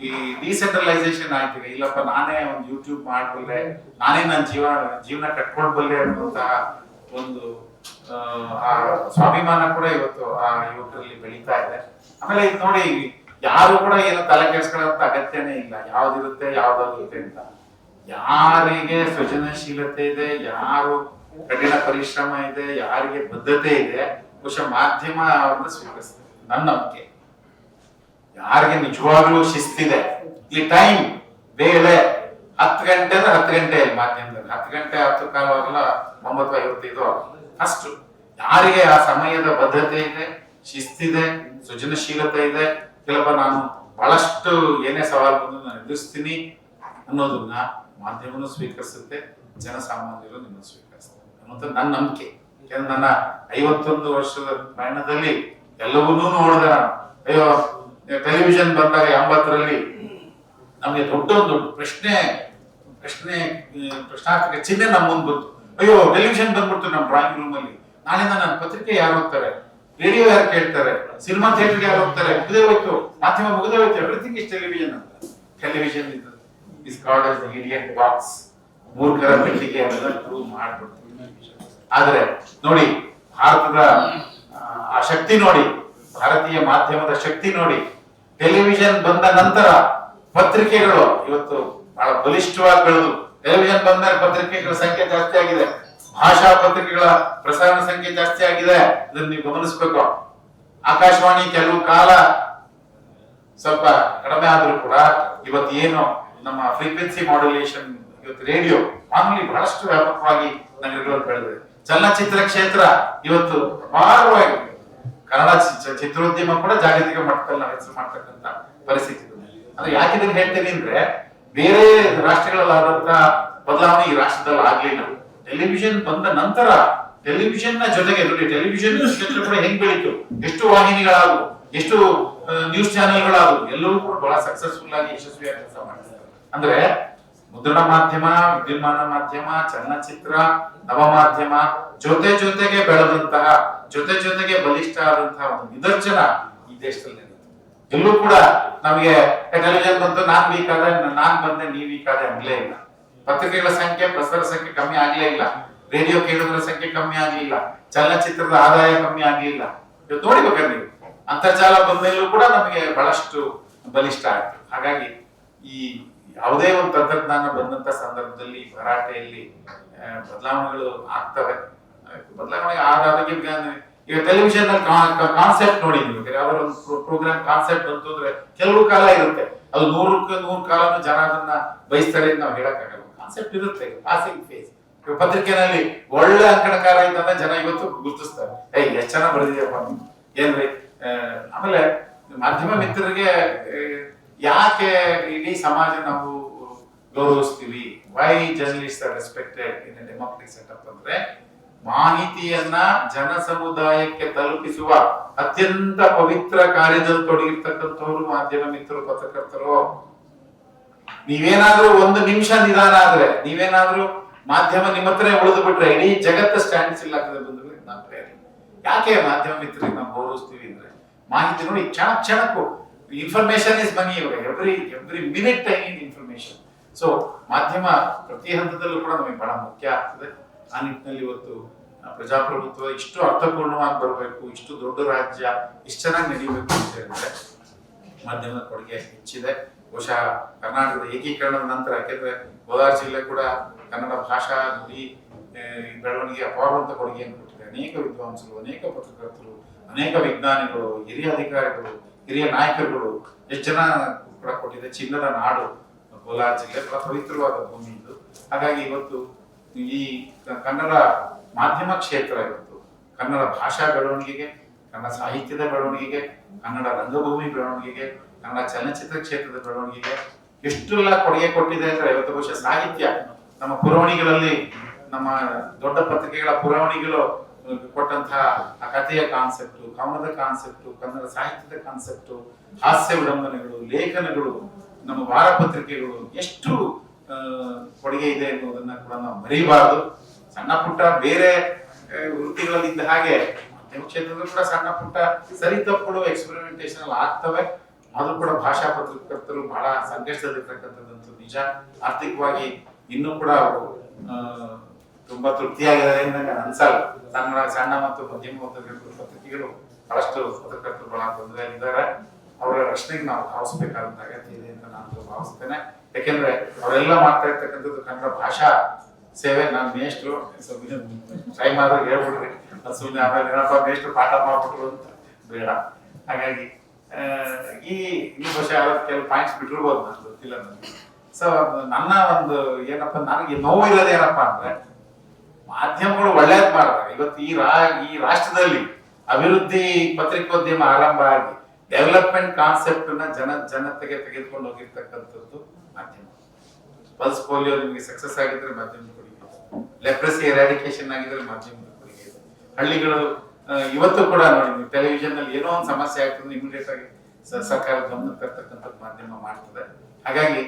ಈ ಡಿಸೆಂಟ್ರಲೈಸೇಷನ್ ಆಯ್ತು. ಇಲ್ಲಪ್ಪ ನಾನೇ ಒಂದು ಯೂಟ್ಯೂಬ್ ಮಾಡಬಲ್ಲೆ, ನಾನೇ ನನ್ನ ಜೀವನ ಕಟ್ಕೊಳ್ಬಲ್ಲೆ ಅನ್ನುವಂತಹ ಒಂದು ಆ ಸ್ವಾಭಿಮಾನ ಕೂಡ ಇವತ್ತು ಆ ಯುವಕರಲ್ಲಿ ಬೆಳೀತಾ ಇದೆ. ಆಮೇಲೆ ಇದು ನೋಡಿ, ಯಾರು ಕೂಡ ಏನು ತಲೆ ಕೆಡಿಸ್ಕೊಳ್ಳೋಂತ ಅಗತ್ಯನೇ ಇಲ್ಲ. ಯಾವ್ದಿರುತ್ತೆ ಯಾವ್ದಾಗುತ್ತೆ ಅಂತ. ಯಾರಿಗೆ ಸೃಜನಶೀಲತೆ ಇದೆ, ಯಾರು ಕಠಿಣ ಪರಿಶ್ರಮ ಇದೆ, ಯಾರಿಗೆ ಬದ್ಧತೆ ಇದೆ, ಬಹುಶಃ ಮಾಧ್ಯಮ ಅವ್ರನ್ನ ಸ್ವೀಕರಿಸ್ತದೆ ನನ್ನ ನಂಬಿಕೆ. ಯಾರಿಗೆ ನಿಜವಾಗ್ಲೂ ಶಿಸ್ತಿದೆ, ಈ ಟೈಮ್ ವೇಳೆ 10 ಗಂಟೆ ಅಂದ್ರೆ 10 ಗಂಟೆ ಮಾಧ್ಯಮದಲ್ಲಿ 10 ಗಂಟೆ 10 ಕಾಲವಾಗಲ್ಲ, 9:55 ಆಗಲ್ಲ. ಅಷ್ಟು ಯಾರಿಗೆ ಆ ಸಮಯದ ಬದ್ಧತೆ ಇದೆ, ಶಿಸ್ತಿದೆ, ಸೃಜನಶೀಲತೆ ಇದೆ, ಕೆಲವೊಬ್ಬ ನಾನು ಬಹಳಷ್ಟು ಏನೇ ಸವಾಲು ಬಂದು ನಾನು ಎದುರಿಸ್ತೀನಿ ಅನ್ನೋದನ್ನ ಮಾಧ್ಯಮನೂ ಸ್ವೀಕರಿಸುತ್ತೆ, ಜನಸಾಮಾನ್ಯರು ನಿಮ್ಮನ್ನು ಸ್ವೀಕರಿಸ್ತಾರೆ. ಅನ್ನೋದು ನನ್ನ ನಂಬಿಕೆ. ಯಾಕಂದ್ರೆ ನನ್ನ 51 ವರ್ಷದ ಪ್ರಯಾಣದಲ್ಲಿ ಎಲ್ಲವನ್ನೂ ನೋಡಿದ ನಾನು. ಅಯ್ಯೋ, ಟೆಲಿವಿಷನ್ ಬಂದಾಗ 80ರಲ್ಲಿ ನಮಗೆ ದೊಡ್ಡ ಪ್ರಶ್ನಾರ್ಥಕ ಚಿಹ್ನೆ ನಮ್ಮ ಮುಂದೆ ಬಂತು. ಅಯ್ಯೋ, ಟೆಲಿವಿಷನ್ ಬಂದ್ಬಿಡ್ತು ನಮ್ಮ ಡ್ರಾಯಿಂಗ್ ರೂಮ್ ಅಲ್ಲಿ. ನಾಳಿಂದ ನನ್ನ ಪತ್ರಿಕೆ ಯಾರು ಹೋಗ್ತಾರೆ, ರೇಡಿಯೋ ಯಾರು ಕೇಳ್ತಾರೆ, ಸಿನಿಮಾ ಥಿಯೇಟರ್ಗೆ ಯಾರು ಹೋಗ್ತಾರೆ, ಮುಗದೇ ಹೋಯ್ತು, ಮಾಧ್ಯಮ ಮುಗದೇ ಹೋಯ್ತು, ಎವ್ರಿಥಿಂಗ್ ಇಸ್ ಟೆಲಿವಿಷನ್ ಅಂತ. Television is called as the idiot box, ಮೂರ್ಖರ ಪೆಟ್ಟಿಗೆ ಅಂತ ಪ್ರೂವ್ ಮಾಡ್ಬಿಡ್ತೀವಿ. ಆದ್ರೆ ನೋಡಿ, ಭಾರತದ ಆ ಶಕ್ತಿ ನೋಡಿ, ಭಾರತೀಯ ಮಾಧ್ಯಮದ ಶಕ್ತಿ ನೋಡಿ. ಟೆಲಿವಿಷನ್ ಬಂದ ನಂತರ ಪತ್ರಿಕೆಗಳು ಇವತ್ತು ಬಹಳ ಬಲಿಷ್ಠವಾಗಿ ಬೆಳೆದು, ಟೆಲಿವಿಷನ್ ಬಂದ ಮೇಲೆ ಪತ್ರಿಕೆಗಳ ಸಂಖ್ಯೆ ಜಾಸ್ತಿ ಆಗಿದೆ, ಭಾಷಾ ಪತ್ರಿಕೆಗಳ ಪ್ರಸಾರಣ ಸಂಖ್ಯೆ ಜಾಸ್ತಿ ಆಗಿದೆ. ಇದನ್ನ ನೀವು ಗಮನಿಸಬೇಕು. ಆಕಾಶವಾಣಿ ಕೆಲವು ಕಾಲ ಸ್ವಲ್ಪ ಕಡಿಮೆ ಆದ್ರೂ ಕೂಡ ಇವತ್ತು ಏನು ನಮ್ಮ ಫ್ರೀಕ್ವೆನ್ಸಿ ಮಾಡ್ಯುಲೇಷನ್, ಇವತ್ತು ರೇಡಿಯೋ ಮಾಮೂಲಿ ಬಹಳಷ್ಟು ವ್ಯಾಪಕವಾಗಿ ನಗರಗಳಲ್ಲಿ ಬೆಳೆದಿದೆ. ಚಲನಚಿತ್ರ ಕ್ಷೇತ್ರ ಇವತ್ತು ಅಪಾರವಾಗಿ, ಕನ್ನಡ ಚಿತ್ರೋದ್ಯಮ ಕೂಡ ಜಾಗತಿಕ ಮಟ್ಟದಲ್ಲಿ ನಾವು ಹೆಸರು ಮಾಡ್ತಕ್ಕಂಥ ಪರಿಸ್ಥಿತಿ ಇದೆ. ಅಂದ್ರೆ ಯಾಕೆ ಇದನ್ನ ಹೇಳ್ತೀನಿ ಅಂದ್ರೆ, ಬೇರೆ ರಾಷ್ಟ್ರಗಳಲ್ಲಿ ಆದಂತಹ ಬದಲಾವಣೆ ಈ ರಾಷ್ಟ್ರದಲ್ಲಿ ಆಗ್ಲಿಲ್ಲ. ಟೆಲಿವಿಷನ್ ಬಂದ ನಂತರ ಟೆಲಿವಿಷನ್ ನ ಜೊತೆಗೆ ನೋಡಿ, ಟೆಲಿವಿಷನ್ ಕ್ಷೇತ್ರ ಕೂಡ ಹೆಂಗ್ ಬೆಳೀತು, ಎಷ್ಟು ವಾಹಿನಿಗಳಾದವು, ಎಷ್ಟು ನ್ಯೂಸ್ ಚಾನೆಲ್ಗಳಾದವು, ಎಲ್ಲವೂ ಕೂಡ ಬಹಳ ಸಕ್ಸಸ್ಫುಲ್ ಆಗಿ ಯಶಸ್ವಿಯಾಗಿ ಕೆಲಸ ಮಾಡ್ತಾರೆ. ಅಂದ್ರೆ ಮುದ್ರಣ ಮಾಧ್ಯಮ, ವಿದ್ಯುನ್ಮಾನ ಮಾಧ್ಯಮ, ಚಲನಚಿತ್ರ, ನವಮಾಧ್ಯಮ ಜೊತೆಗೆ ಬೆಳೆದಂತಹ, ಜೊತೆಗೆ ಬಲಿಷ್ಠ ಆದಂತಹ ಒಂದು ನಿದರ್ಶನ ಈ ದೇಶದಲ್ಲಿ. ಎಲ್ಲೂ ಕೂಡ ನಮಗೆ ಟೆಲಿವಿಷನ್ ಬಂತು, ನಾನ್ ವೀಕ್ ಆದ, ನಾನ್ ಬಂದೆ ನೀವ್ ವೀಕ್ ಆದ ಆಗ್ಲೇ ಇಲ್ಲ. ಪತ್ರಿಕೆಗಳ ಸಂಖ್ಯೆ, ಪ್ರಸಾರ ಸಂಖ್ಯೆ ಕಮ್ಮಿ ಆಗ್ಲೇ ಇಲ್ಲ. ರೇಡಿಯೋ ಕೇಳುಗರ ಸಂಖ್ಯೆ ಕಮ್ಮಿ ಆಗ್ಲಿಲ್ಲ. ಚಲನಚಿತ್ರದ ಆದಾಯ ಕಮ್ಮಿ ಆಗ್ಲಿಲ್ಲ. ಇವತ್ತು ನೋಡಿಬೇಕಾದ್ರೆ ನೀವು ಅಂತರ್ಜಾಲ ಬಂದ್ಮೇಲೂ ಕೂಡ ನಮಗೆ ಬಹಳಷ್ಟು ಬಲಿಷ್ಠ ಆಯ್ತು. ಹಾಗಾಗಿ ಈ ಯಾವುದೇ ಒಂದು ತಂತ್ರಜ್ಞಾನ ಬಂದಂತ ಸಂದರ್ಭದಲ್ಲಿ ಭರಾಟೆಯಲ್ಲಿ ಬದಲಾವಣೆಗಳು ಆಗ್ತವೆ. ಬದಲಾವಣೆ ಆದಾಗೆ ಈಗ ಟೆಲಿವಿಷನ್ ಕಾನ್ಸೆಪ್ಟ್ ನೋಡಿ, ನೀವು ಯಾವ್ದಾರ ಒಂದು ಪ್ರೋಗ್ರಾಮ್ ಕಾನ್ಸೆಪ್ಟ್ ಬಂತು ಅಂದ್ರೆ ಕೆಲವು ಕಾಲ ಇರುತ್ತೆ, ಅದು 100 ಕಾಲನು ಜನ ಅದನ್ನ ಬಯಸ್ತಾರೆ ಅಂತ ನಾವು ಹೇಳಕ್ಕಾಗಲ್ಲ. ಕಾನ್ಸೆಪ್ಟ್ ಇರುತ್ತೆ, ಪಾಸಿಂಗ್ ಫೇಸ್. ಪತ್ರಿಕೆನಲ್ಲಿ ಒಳ್ಳೆ ಅಂಕಣಕಾರ ಇದ್ದಂದ್ರೆ ಜನ ಇವತ್ತು ಗುರುತಿಸ್ತಾರೆ, ಎಷ್ಟ್ ಚೆನ್ನಾಗಿ ಬರೆದಿದೆಯಪ್ಪ ಏನ್ರಿ. ಆಮೇಲೆ ಮಾಧ್ಯಮ ಮಿತ್ರರಿಗೆ ಯಾಕೆ ಇಡೀ ಸಮಾಜ ನಾವು ಗೌರವಿಸ್ತೀವಿ, why journalist are respected in a democratic setup ಅಂದ್ರೆ, ಮಾಹಿತಿಯನ್ನ ಜನ ಸಮುದಾಯಕ್ಕೆ ತಲುಪಿಸುವ ಅತ್ಯಂತ ಪವಿತ್ರ ಕಾರ್ಯದಲ್ಲಿ ತೊಡಗಿರ್ತಕ್ಕಂಥವ್ರು ಮಾಧ್ಯಮ ಮಿತ್ರರು, ಪತ್ರಕರ್ತರು. ನೀವೇನಾದ್ರೂ ಒಂದು ನಿಮಿಷ ನಿಧಾನ ಆದ್ರೆ, ನೀವೇನಾದ್ರೂ ಮಾಧ್ಯಮ ನಿಮ್ಮ ಹತ್ರ ಉಳಿದು ಬಿಟ್ರೆ ಇಡೀ ಜಗತ್ತು ಸ್ಟ್ಯಾಂಡ್ ಸ್ಟಿಲ್ ಆಗ್ತದೆ. ಬಂದ್ರೆ ನಾನು ಪ್ರೇರಣೆ ಯಾಕೆ ಮಾಧ್ಯಮ ಮಿತ್ರರಿಗೆ ನಾವು ಗೌರವಿಸ್ತೀವಿ ಅಂದ್ರೆ, ಮಾಹಿತಿ ನೋಡಿ, ಕ್ಷಣಕ್ಕೂ information is money. Every minute I need information. So ಮಾಧ್ಯಮ ಪ್ರತಿ ಹಂತದಲ್ಲೂ ಕೂಡ ನಮಗೆ ಬಹಳ ಮುಖ್ಯ ಆಗ್ತದೆ. ಆ ನಿಟ್ಟಿನಲ್ಲಿ ಇವತ್ತು ಪ್ರಜಾಪ್ರಭುತ್ವ ಇಷ್ಟು ಅರ್ಥಪೂರ್ಣವಾಗಿ ಬರಬೇಕು, ಇಷ್ಟು ದೊಡ್ಡ ರಾಜ್ಯ ಇಷ್ಟು ಚೆನ್ನಾಗಿ ನಡೀಬೇಕು ಅಂತ ಹೇಳಿದ್ರೆ ಮಾಧ್ಯಮದ ಕೊಡುಗೆ ಹೆಚ್ಚಿದೆ. ಬಹುಶಃ ಕರ್ನಾಟಕದ ಏಕೀಕರಣದ ನಂತರ, ಯಾಕೆಂದ್ರೆ ಕೋಲಾರ ಜಿಲ್ಲೆ ಕೂಡ ಕನ್ನಡ ಭಾಷಾ ನುಡಿ ಬೆಳವಣಿಗೆ ಅಪಾರವಂತ ಕೊಡುಗೆಯನ್ನು ಕೊಟ್ಟಿದೆ. ಅನೇಕ ವಿದ್ವಾಂಸರು, ಅನೇಕ ಪತ್ರಕರ್ತರು, ಅನೇಕ ವಿಜ್ಞಾನಿಗಳು, ಹಿರಿಯ ಅಧಿಕಾರಿಗಳು, ಹಿರಿಯ ನಾಯಕರುಗಳು ಎಷ್ಟು ಜನ ಕೂಡ ಕೊಟ್ಟಿದೆ. ಚಿನ್ನದ ನಾಡು ಕೋಲಾರ ಜಿಲ್ಲೆ, ಬಹಳ ಪವಿತ್ರವಾದ ಭೂಮಿ ಇದು. ಹಾಗಾಗಿ ಇವತ್ತು ಈ ಕನ್ನಡ ಮಾಧ್ಯಮ ಕ್ಷೇತ್ರ ಇವತ್ತು ಕನ್ನಡ ಭಾಷಾ ಬೆಳವಣಿಗೆಗೆ, ಕನ್ನಡ ಸಾಹಿತ್ಯದ ಬೆಳವಣಿಗೆಗೆ, ಕನ್ನಡ ರಂಗಭೂಮಿ ಬೆಳವಣಿಗೆಗೆ, ಕನ್ನಡ ಚಲನಚಿತ್ರ ಕ್ಷೇತ್ರದ ಬೆಳವಣಿಗೆಗೆ ಎಷ್ಟೆಲ್ಲ ಕೊಡುಗೆ ಕೊಟ್ಟಿದೆ ಅಂದ್ರೆ, ಇವತ್ತು ಬಹುಶಃ ಸಾಹಿತ್ಯ ನಮ್ಮ ಪುರವಣಿಗಳಲ್ಲಿ, ನಮ್ಮ ದೊಡ್ಡ ಪತ್ರಿಕೆಗಳ ಪುರವಣಿಗಳು ಕೊಟ್ಟಂತಹ ಆ ಕಥೆಯ ಕಾನ್ಸೆಪ್ಟು, ಕವನದ ಕಾನ್ಸೆಪ್ಟು, ಕನ್ನಡ ಸಾಹಿತ್ಯದ ಕಾನ್ಸೆಪ್ಟು, ಹಾಸ್ಯ ವಿಡಂಬನೆಗಳು, ಲೇಖನಗಳು, ನಮ್ಮ ವಾರ ಪತ್ರಿಕೆಗಳು ಎಷ್ಟು ಕೊಡುಗೆ ಇದೆ ಅನ್ನೋದನ್ನ ಕೂಡ ನಾವು ಮರಿಬಾರದು. ಸಣ್ಣ ಪುಟ್ಟ ಬೇರೆ ವೃತ್ತಿಗಳಲ್ಲಿ ಇದ್ದ ಹಾಗೆ ಮಾಧ್ಯಮ ಕ್ಷೇತ್ರದಲ್ಲೂ ಕೂಡ ಸಣ್ಣ ಪುಟ್ಟ ಸರಿ ತಪ್ಪುಗಳು ಎಕ್ಸ್ಪೆರಿಮೆಂಟೇಷನ್ ಆಗ್ತವೆ. ಅದು ಕೂಡ ಭಾಷಾ ಪತ್ರಕರ್ತರು ಬಹಳ ಸಂಕಷ್ಟದಲ್ಲಿರ್ತಕ್ಕಂಥದ್ದು ನಿಜ. ಆರ್ಥಿಕವಾಗಿ ಇನ್ನೂ ಕೂಡ ಅವರು ತುಂಬಾ ತೃಪ್ತಿಯಾಗಿದ್ದಾರೆ ಅಂತ ಅನ್ಸಲ್ಲ. ಸಣ್ಣ ಮತ್ತು ಮಧ್ಯಮ ಪತ್ರಿಕೆಗಳು ಬಹಳಷ್ಟು ಪತ್ರಕರ್ತರು ಬಹಳ ತೊಂದರೆಯಲ್ಲಿದ್ದಾರೆ. ಅವರ ರಕ್ಷಣೆಗೆ ನಾವು ಭಾವಿಸಬೇಕಾದಂತ ಅಗತ್ಯ ಇದೆ ಅಂತ ನಾನು ಭಾವಿಸ್ತೇನೆ. ಯಾಕೆಂದ್ರೆ ಅವರೆಲ್ಲ ಮಾಡ್ತಾ ಇರ್ತಕ್ಕಂಥದ್ದು ಕನ್ನಡ ಭಾಷಾ ಸೇವೆ. ನಾನು ಮೇಷ್ಟ್ರು, ಟ್ರೈ ಮಾಡಿದ್ರೆ ಹೇಳ್ಬಿಡ್ರಿ, ಸುಮ್ಮನೆ ಆಮೇಲೆ ಏನಪ್ಪ ಮೇಷ್ಟ್ರು ಪಾಠ ಮಾಡ್ಬಿಟ್ರು ಅಂತ ಬೇಡ. ಹಾಗಾಗಿ ಈ ವರ್ಷ ಕೆಲವು ಪಾಯಿಂಟ್ಸ್ ಬಿಟ್ಟಿರ್ಬೋದು, ನಾನು ಗೊತ್ತಿಲ್ಲ ನನಗೆ. ಸೊ ನನ್ನ ಒಂದು ಏನಪ್ಪ, ನನಗೆ ನೋವು ಇರೋದು ಏನಪ್ಪಾ ಅಂದ್ರೆ, ಮಾಧ್ಯಮಗಳು ಒಳ್ಳೇದ್ ಮಾಡಿದ್ರೆ ಇವತ್ತು ಈ ರಾಷ್ಟ್ರದಲ್ಲಿ ಅಭಿವೃದ್ಧಿ ಪತ್ರಿಕೋದ್ಯಮ ಆರಂಭ ಆಗಿ ಡೆವಲಪ್ಮೆಂಟ್ ಕಾನ್ಸೆಪ್ಟ್ ನ ಜನತೆಗೆ ತೆಗೆದುಕೊಂಡು ಹೋಗಿರ್ತಕ್ಕಂಥದ್ದು ಮಾಧ್ಯಮ. ಪಲ್ಸ್ ಪೋಲಿಯೋ ನಿಮಗೆ ಸಕ್ಸಸ್ ಆಗಿದ್ರೆ ಮಾಧ್ಯಮ ಕೊಡುಗೆ. ಲೆಪ್ರಸಿ ಎರಾಡಿಕೇಶನ್ ಆಗಿದ್ರೆ ಮಾಧ್ಯಮದ ಕೊಡುಗೆ ಇದೆ. ಹಳ್ಳಿಗಳು ಇವತ್ತು ಕೂಡ ನೋಡಿ ಟೆಲಿವಿಷನ್ ನಲ್ಲಿ ಏನೋ ಒಂದು ಸಮಸ್ಯೆ ಆಗ್ತದೆ ಇಮಿಡಿಯೇಟ್ ಆಗಿ ಸರ್ಕಾರ ಗಮನಕ್ಕೆ ತರ್ತಕ್ಕಂಥದ್ದು ಮಾಧ್ಯಮ ಮಾಡ್ತದೆ. ಹಾಗಾಗಿ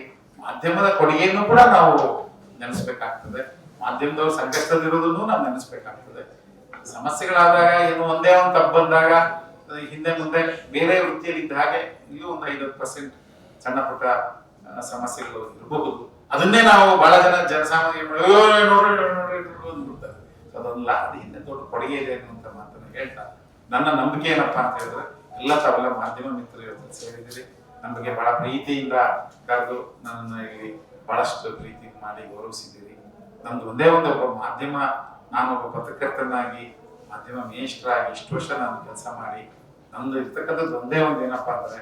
ಮಾಧ್ಯಮದ ಕೊಡುಗೆಯನ್ನು ಕೂಡ ನಾವು ನೆನೆಸ್ಬೇಕಾಗ್ತದೆ. ಮಾಧ್ಯಮದವ್ರು ಸಂಕಷ್ಟದಲ್ಲಿರೋದನ್ನು ನಾವು ನೆನೆಸ್ಬೇಕಾಗ್ತದೆ. ಸಮಸ್ಯೆಗಳಾದಾಗ ಏನು ಒಂದೇ ಒಂದು ತಪ್ಪು ಬಂದಾಗ ಹಿಂದೆ ಮುಂದೆ ಬೇರೆ ವೃತ್ತಿಯಲ್ಲಿ ಇದ್ದ ಹಾಗೆ ಇಲ್ಲೂ ಒಂದು 50% ಸಣ್ಣ ಪುಟ್ಟ ಸಮಸ್ಯೆಗಳು ಇರಬಹುದು. ಅದನ್ನೇ ನಾವು ಬಹಳ ಜನಸಾಮಾನ್ಯ ಅಂದ್ಬಿಡ್ತಾರೆ. ಅದೊಂದು ಅದು ಹಿಂದೆ ದೊಡ್ಡ ಕೊಡುಗೆ ಇದೆ ಅನ್ನುವಂತ ಮಾತನ್ನ ಹೇಳ್ತಾ ನನ್ನ ನಂಬಿಕೆ ಏನಪ್ಪಾ ಅಂತ ಹೇಳಿದ್ರೆ ತಾವೆಲ್ಲ ಮಾಧ್ಯಮ ಮಿತ್ರರು ಇವತ್ತು ಸೇರಿದಿರಿ. ನಮಗೆ ಬಹಳ ಪ್ರೀತಿಯಿಂದ ಕರೆದು ನನ್ನನ್ನು ಇಲ್ಲಿ ಬಹಳಷ್ಟು ಪ್ರೀತಿ ಮಾಡಿ ಗೌರವಿಸಿದ್ದೀರಿ. ನಮ್ದು ಒಂದೇ ಒಬ್ಬ ಮಾಧ್ಯಮ, ನಾನೊಬ್ಬ ಪತ್ರಕರ್ತನಾಗಿ ಮಾಧ್ಯಮ ಮೇಷ್ಟ್ರಾಗಿ ಇಷ್ಟು ವರ್ಷ ನಾನು ಕೆಲಸ ಮಾಡಿ ನಮ್ದು ಇರ್ತಕ್ಕಂಥದ್ದು ಒಂದೇ ಒಂದು ಏನಪ್ಪಾ ಅಂದ್ರೆ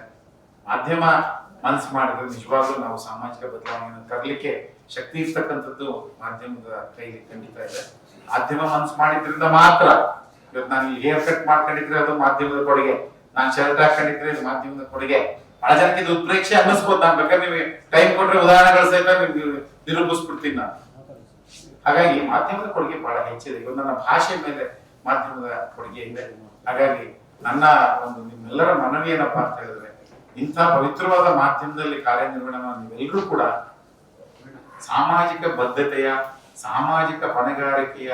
ಮಾಧ್ಯಮ ಮನಸ್ಸು ಮಾಡಿದ್ರೆ ನಿಜವಾಗ್ಲೂ ನಾವು ಸಾಮಾಜಿಕ ಬದಲಾವಣೆಯನ್ನು ತರಲಿಕ್ಕೆ ಶಕ್ತಿ ಇರ್ತಕ್ಕಂಥದ್ದು ಮಾಧ್ಯಮದ ಕೈಲಿ ಖಂಡಿತ ಇದೆ. ಮಾಧ್ಯಮ ಮನಸ್ಸು ಮಾಡಿದ್ರಿಂದ ಮಾತ್ರ ಇವತ್ತು ನಾನು ಇಲ್ಲಿ ಹೇರ್ ಕಟ್ ಮಾಡ್ಕೊಂಡಿದ್ರೆ ಅದು ಮಾಧ್ಯಮದ ಕೊಡುಗೆ, ನಾನು ಶರ್ಟ್ ಹಾಕೊಂಡಿದ್ರೆ ಇದು ಮಾಧ್ಯಮದ ಕೊಡುಗೆ. ಬಹಳ ಜನಕ್ಕೆ ಇದು ಉತ್ಪ್ರೇಕ್ಷೆ ಅನ್ನಿಸ್ಬೋದು. ನಾನು ಬೇಕಾದ್ರೆ ನೀವು ಟೈಮ್ ಕೊಟ್ರೆ ಉದಾಹರಣೆಗಳು ಸಹಿತ ನಿರೂಪಿಸ್ಬಿಡ್ತೀನಿ ನಾನು. ಹಾಗಾಗಿ ಮಾಧ್ಯಮದ ಕೊಡುಗೆ ಬಹಳ ಹೆಚ್ಚಿದೆ. ಇವತ್ತು ನನ್ನ ಭಾಷೆ ಮೇಲೆ ಮಾಧ್ಯಮದ ಕೊಡುಗೆ ಇದೆ. ಹಾಗಾಗಿ ನನ್ನ ಒಂದು ನಿಮ್ಮೆಲ್ಲರ ಮನವಿ ಏನಪ್ಪಾ ಅಂತ ಹೇಳಿದ್ರೆ ಇಂಥ ಪವಿತ್ರವಾದ ಮಾಧ್ಯಮದಲ್ಲಿ ಕಾರ್ಯನಿರ್ವಹಣೆ ನೀವೆಲ್ಲರೂ ಕೂಡ ಸಾಮಾಜಿಕ ಬದ್ಧತೆಯ ಸಾಮಾಜಿಕ ಹೊಣೆಗಾರಿಕೆಯ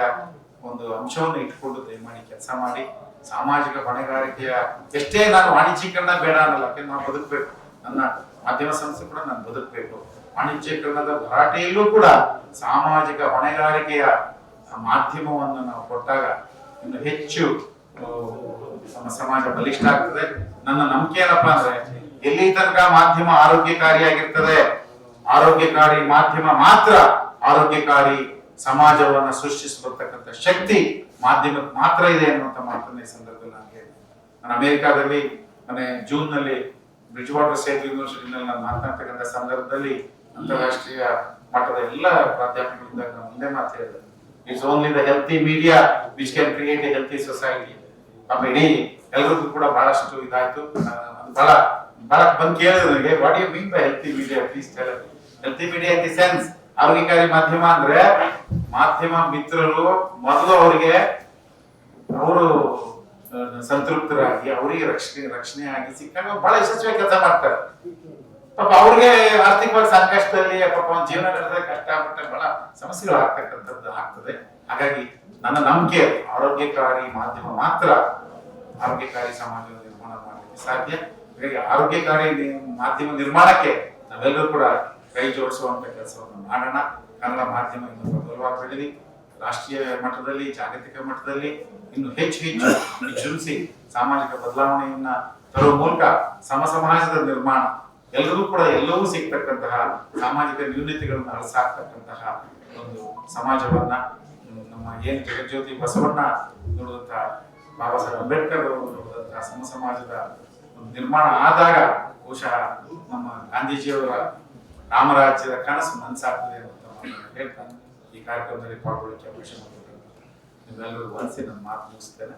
ಒಂದು ಅಂಶವನ್ನು ಇಟ್ಕೊಂಡು ದಯಮಾಡಿ ಕೆಲಸ ಮಾಡಿ. ಸಾಮಾಜಿಕ ಹೊಣೆಗಾರಿಕೆಯ ಎಷ್ಟೇ ನಾನು ವಾಣಿಜ್ಯೀಕರಣ ಬೇಡ ಅನ್ನಲ್ಲ, ಯಾಕೆಂದ್ರೆ ನಾವು ಬದುಕಬೇಕು. ನನ್ನ ಮಾಧ್ಯಮ ಸಂಸ್ಥೆ ಕೂಡ ನಾನು ಬದುಕಬೇಕು. ವಾಣಿಜ್ಯೀಕರಣದ ಭರಾಟೆಯಲ್ಲೂ ಕೂಡ ಸಾಮಾಜಿಕ ಹೊಣೆಗಾರಿಕೆಯ ಮಾಧ್ಯಮವನ್ನು ನಾವು ಕೊಟ್ಟಾಗ ಇನ್ನು ಹೆಚ್ಚು ನಮ್ಮ ಸಮಾಜ ಬಲಿಷ್ಠ ಆಗ್ತದೆ. ನನ್ನ ನಂಬಿಕೆ ಏನಪ್ಪಾ ಅಂದ್ರೆ ಎಲ್ಲಿ ತನಕ ಮಾಧ್ಯಮ ಆರೋಗ್ಯಕಾರಿಯಾಗಿರ್ತದೆ, ಆರೋಗ್ಯಕಾರಿ ಮಾಧ್ಯಮ ಮಾತ್ರ ಆರೋಗ್ಯಕಾರಿ ಸಮಾಜವನ್ನ ಸೃಷ್ಟಿಸತಕ್ಕಂಥ ಶಕ್ತಿ ಮಾಧ್ಯಮಕ್ಕೆ ಮಾತ್ರ ಇದೆ ಅನ್ನುವಂಥ ಮಾತನ್ನ ಈ ಸಂದರ್ಭದಲ್ಲಿ ನಾನು ಹೇಳಿದೆ. ನಾನು ಅಮೆರಿಕಾದಲ್ಲಿ ಜೂನ್ ನಲ್ಲಿ ಬ್ರಿಡ್ಜ್ ವಾಟರ್ ಸ್ಟೇಟ್ ಯೂನಿವರ್ಸಿಟಿನಲ್ಲಿ ನಾನು ಮಾತನಾಡ್ತಕ್ಕಂಥ ಸಂದರ್ಭದಲ್ಲಿ ಅಂತಾರಾಷ್ಟ್ರೀಯ ಮಟ್ಟದ ಎಲ್ಲ ಪ್ರಾಧ್ಯಾಪಕರಿಂದ ನಾನು ಮುಂದೆ ಮಾತು ಹೇಳಿದೆ. It's only the healthy media which can create a healthy society. ಇಡೀ ಎಲ್ರಿಗೂ ಕೂಡ ಬಹಳಷ್ಟು ಇದಾಯ್ತು. ಬಹಳ ಬಂದು ಕೇಳಿದ್ರು ನನಗೆ, what you mean by healthy media, please tell. Healthy media in the sense ಆರೋಗ್ಯಕಾರಿ ಮಾಧ್ಯಮ ಅಂದ್ರೆ ಮಾಧ್ಯಮ ಮಿತ್ರರು ಮೊದಲು ಅವರಿಗೆ ಅವರು ಸಂತೃಪ್ತರಾಗಿ ಅವರಿಗೆ ರಕ್ಷಣೆ ಆಗಿ ಸಿಕ್ಕಾಗ ಬಹಳ ಯಶಸ್ವಿಯಾಗಿ ಕೆಲಸ ಮಾಡ್ತಾರೆ. ಪಾಪ ಅವ್ರಿಗೆ ಆರ್ಥಿಕವಾಗಿ ಸಂಕಷ್ಟದಲ್ಲಿ ಪಾಪ ಜೀವನ ನಡೆದ್ರೆ ಕಷ್ಟಪಟ್ಟೆ ಬಹಳ ಸಮಸ್ಯೆಗಳು ಆಗ್ತಕ್ಕಂಥದ್ದು ಆಗ್ತದೆ. ಹಾಗಾಗಿ ನನ್ನ ನಂಬಿಕೆ ಆರೋಗ್ಯಕಾರಿ ಮಾಧ್ಯಮ ಮಾತ್ರ ಆರೋಗ್ಯಕಾರಿ ಸಮಾಜ ನಿರ್ಮಾಣ ಮಾಡಲಿಕ್ಕೆ ಸಾಧ್ಯ. ಹಾಗಾಗಿ ಆರೋಗ್ಯಕಾರಿ ಮಾಧ್ಯಮ ನಿರ್ಮಾಣಕ್ಕೆ ನಾವೆಲ್ಲರೂ ಕೂಡ ಕೈ ಜೋಡಿಸುವಂತ ಕೆಲಸವನ್ನು ಮಾಡೋಣ. ಕನ್ನಡ ಮಾಧ್ಯಮ ಇನ್ನು ಪ್ರಬಲವಾಗಿ ಬೆಳೀಲಿ. ರಾಷ್ಟ್ರೀಯ ಮಟ್ಟದಲ್ಲಿ ಜಾಗತಿಕ ಮಟ್ಟದಲ್ಲಿ ಇನ್ನು ಹೆಚ್ಚು ವಿಜೃಂಭಿಸಿ ಸಾಮಾಜಿಕ ಬದಲಾವಣೆಯನ್ನ ತರುವ ಮೂಲಕ ಸಮಾಜದ ನಿರ್ಮಾಣ ಎಲ್ಲರಿಗೂ ಕೂಡ ಎಲ್ಲವೂ ಸಿಗ್ತಕ್ಕಂತಹ ಸಾಮಾಜಿಕ ನ್ಯೂನತೆಗಳನ್ನು ಅಳಸಾಕ್ತಕ್ಕಂತಹ ಒಂದು ಸಮಾಜವನ್ನ ನಮ್ಮ ಏನ್ ಜಗಜ್ಯೋತಿ ಬಸವಣ್ಣ ನೋಡುವಂತಹ ಬಾಬಾ ಸಾಹೇಬ್ ಅಂಬೇಡ್ಕರ್ ಅವರು ನೋಡುವಂತಹ ಸಮಾಜದ ನಿರ್ಮಾಣ ಆದಾಗ ಬಹುಶಃ ನಮ್ಮ ಗಾಂಧೀಜಿಯವರ ರಾಮರಾಜ್ಯದ ಕನಸು ಮನಸ್ಸಾಗ್ತದೆ ಅಂತ ಹೇಳ್ತಾನೆ. ಈ ಕಾರ್ಯಕ್ರಮದಲ್ಲಿ ಪಾಲ್ಗೊಳ್ಳಕ್ಕೆ ಅವಕಾಶ ಮಾಡಿಕೊಟ್ಟರು ನಿಮ್ಮೆಲ್ಲರೂ ವಂದಿಸಿ ನನ್ನ ಮಾತು ಮುಗಿಸ್ತೇನೆ.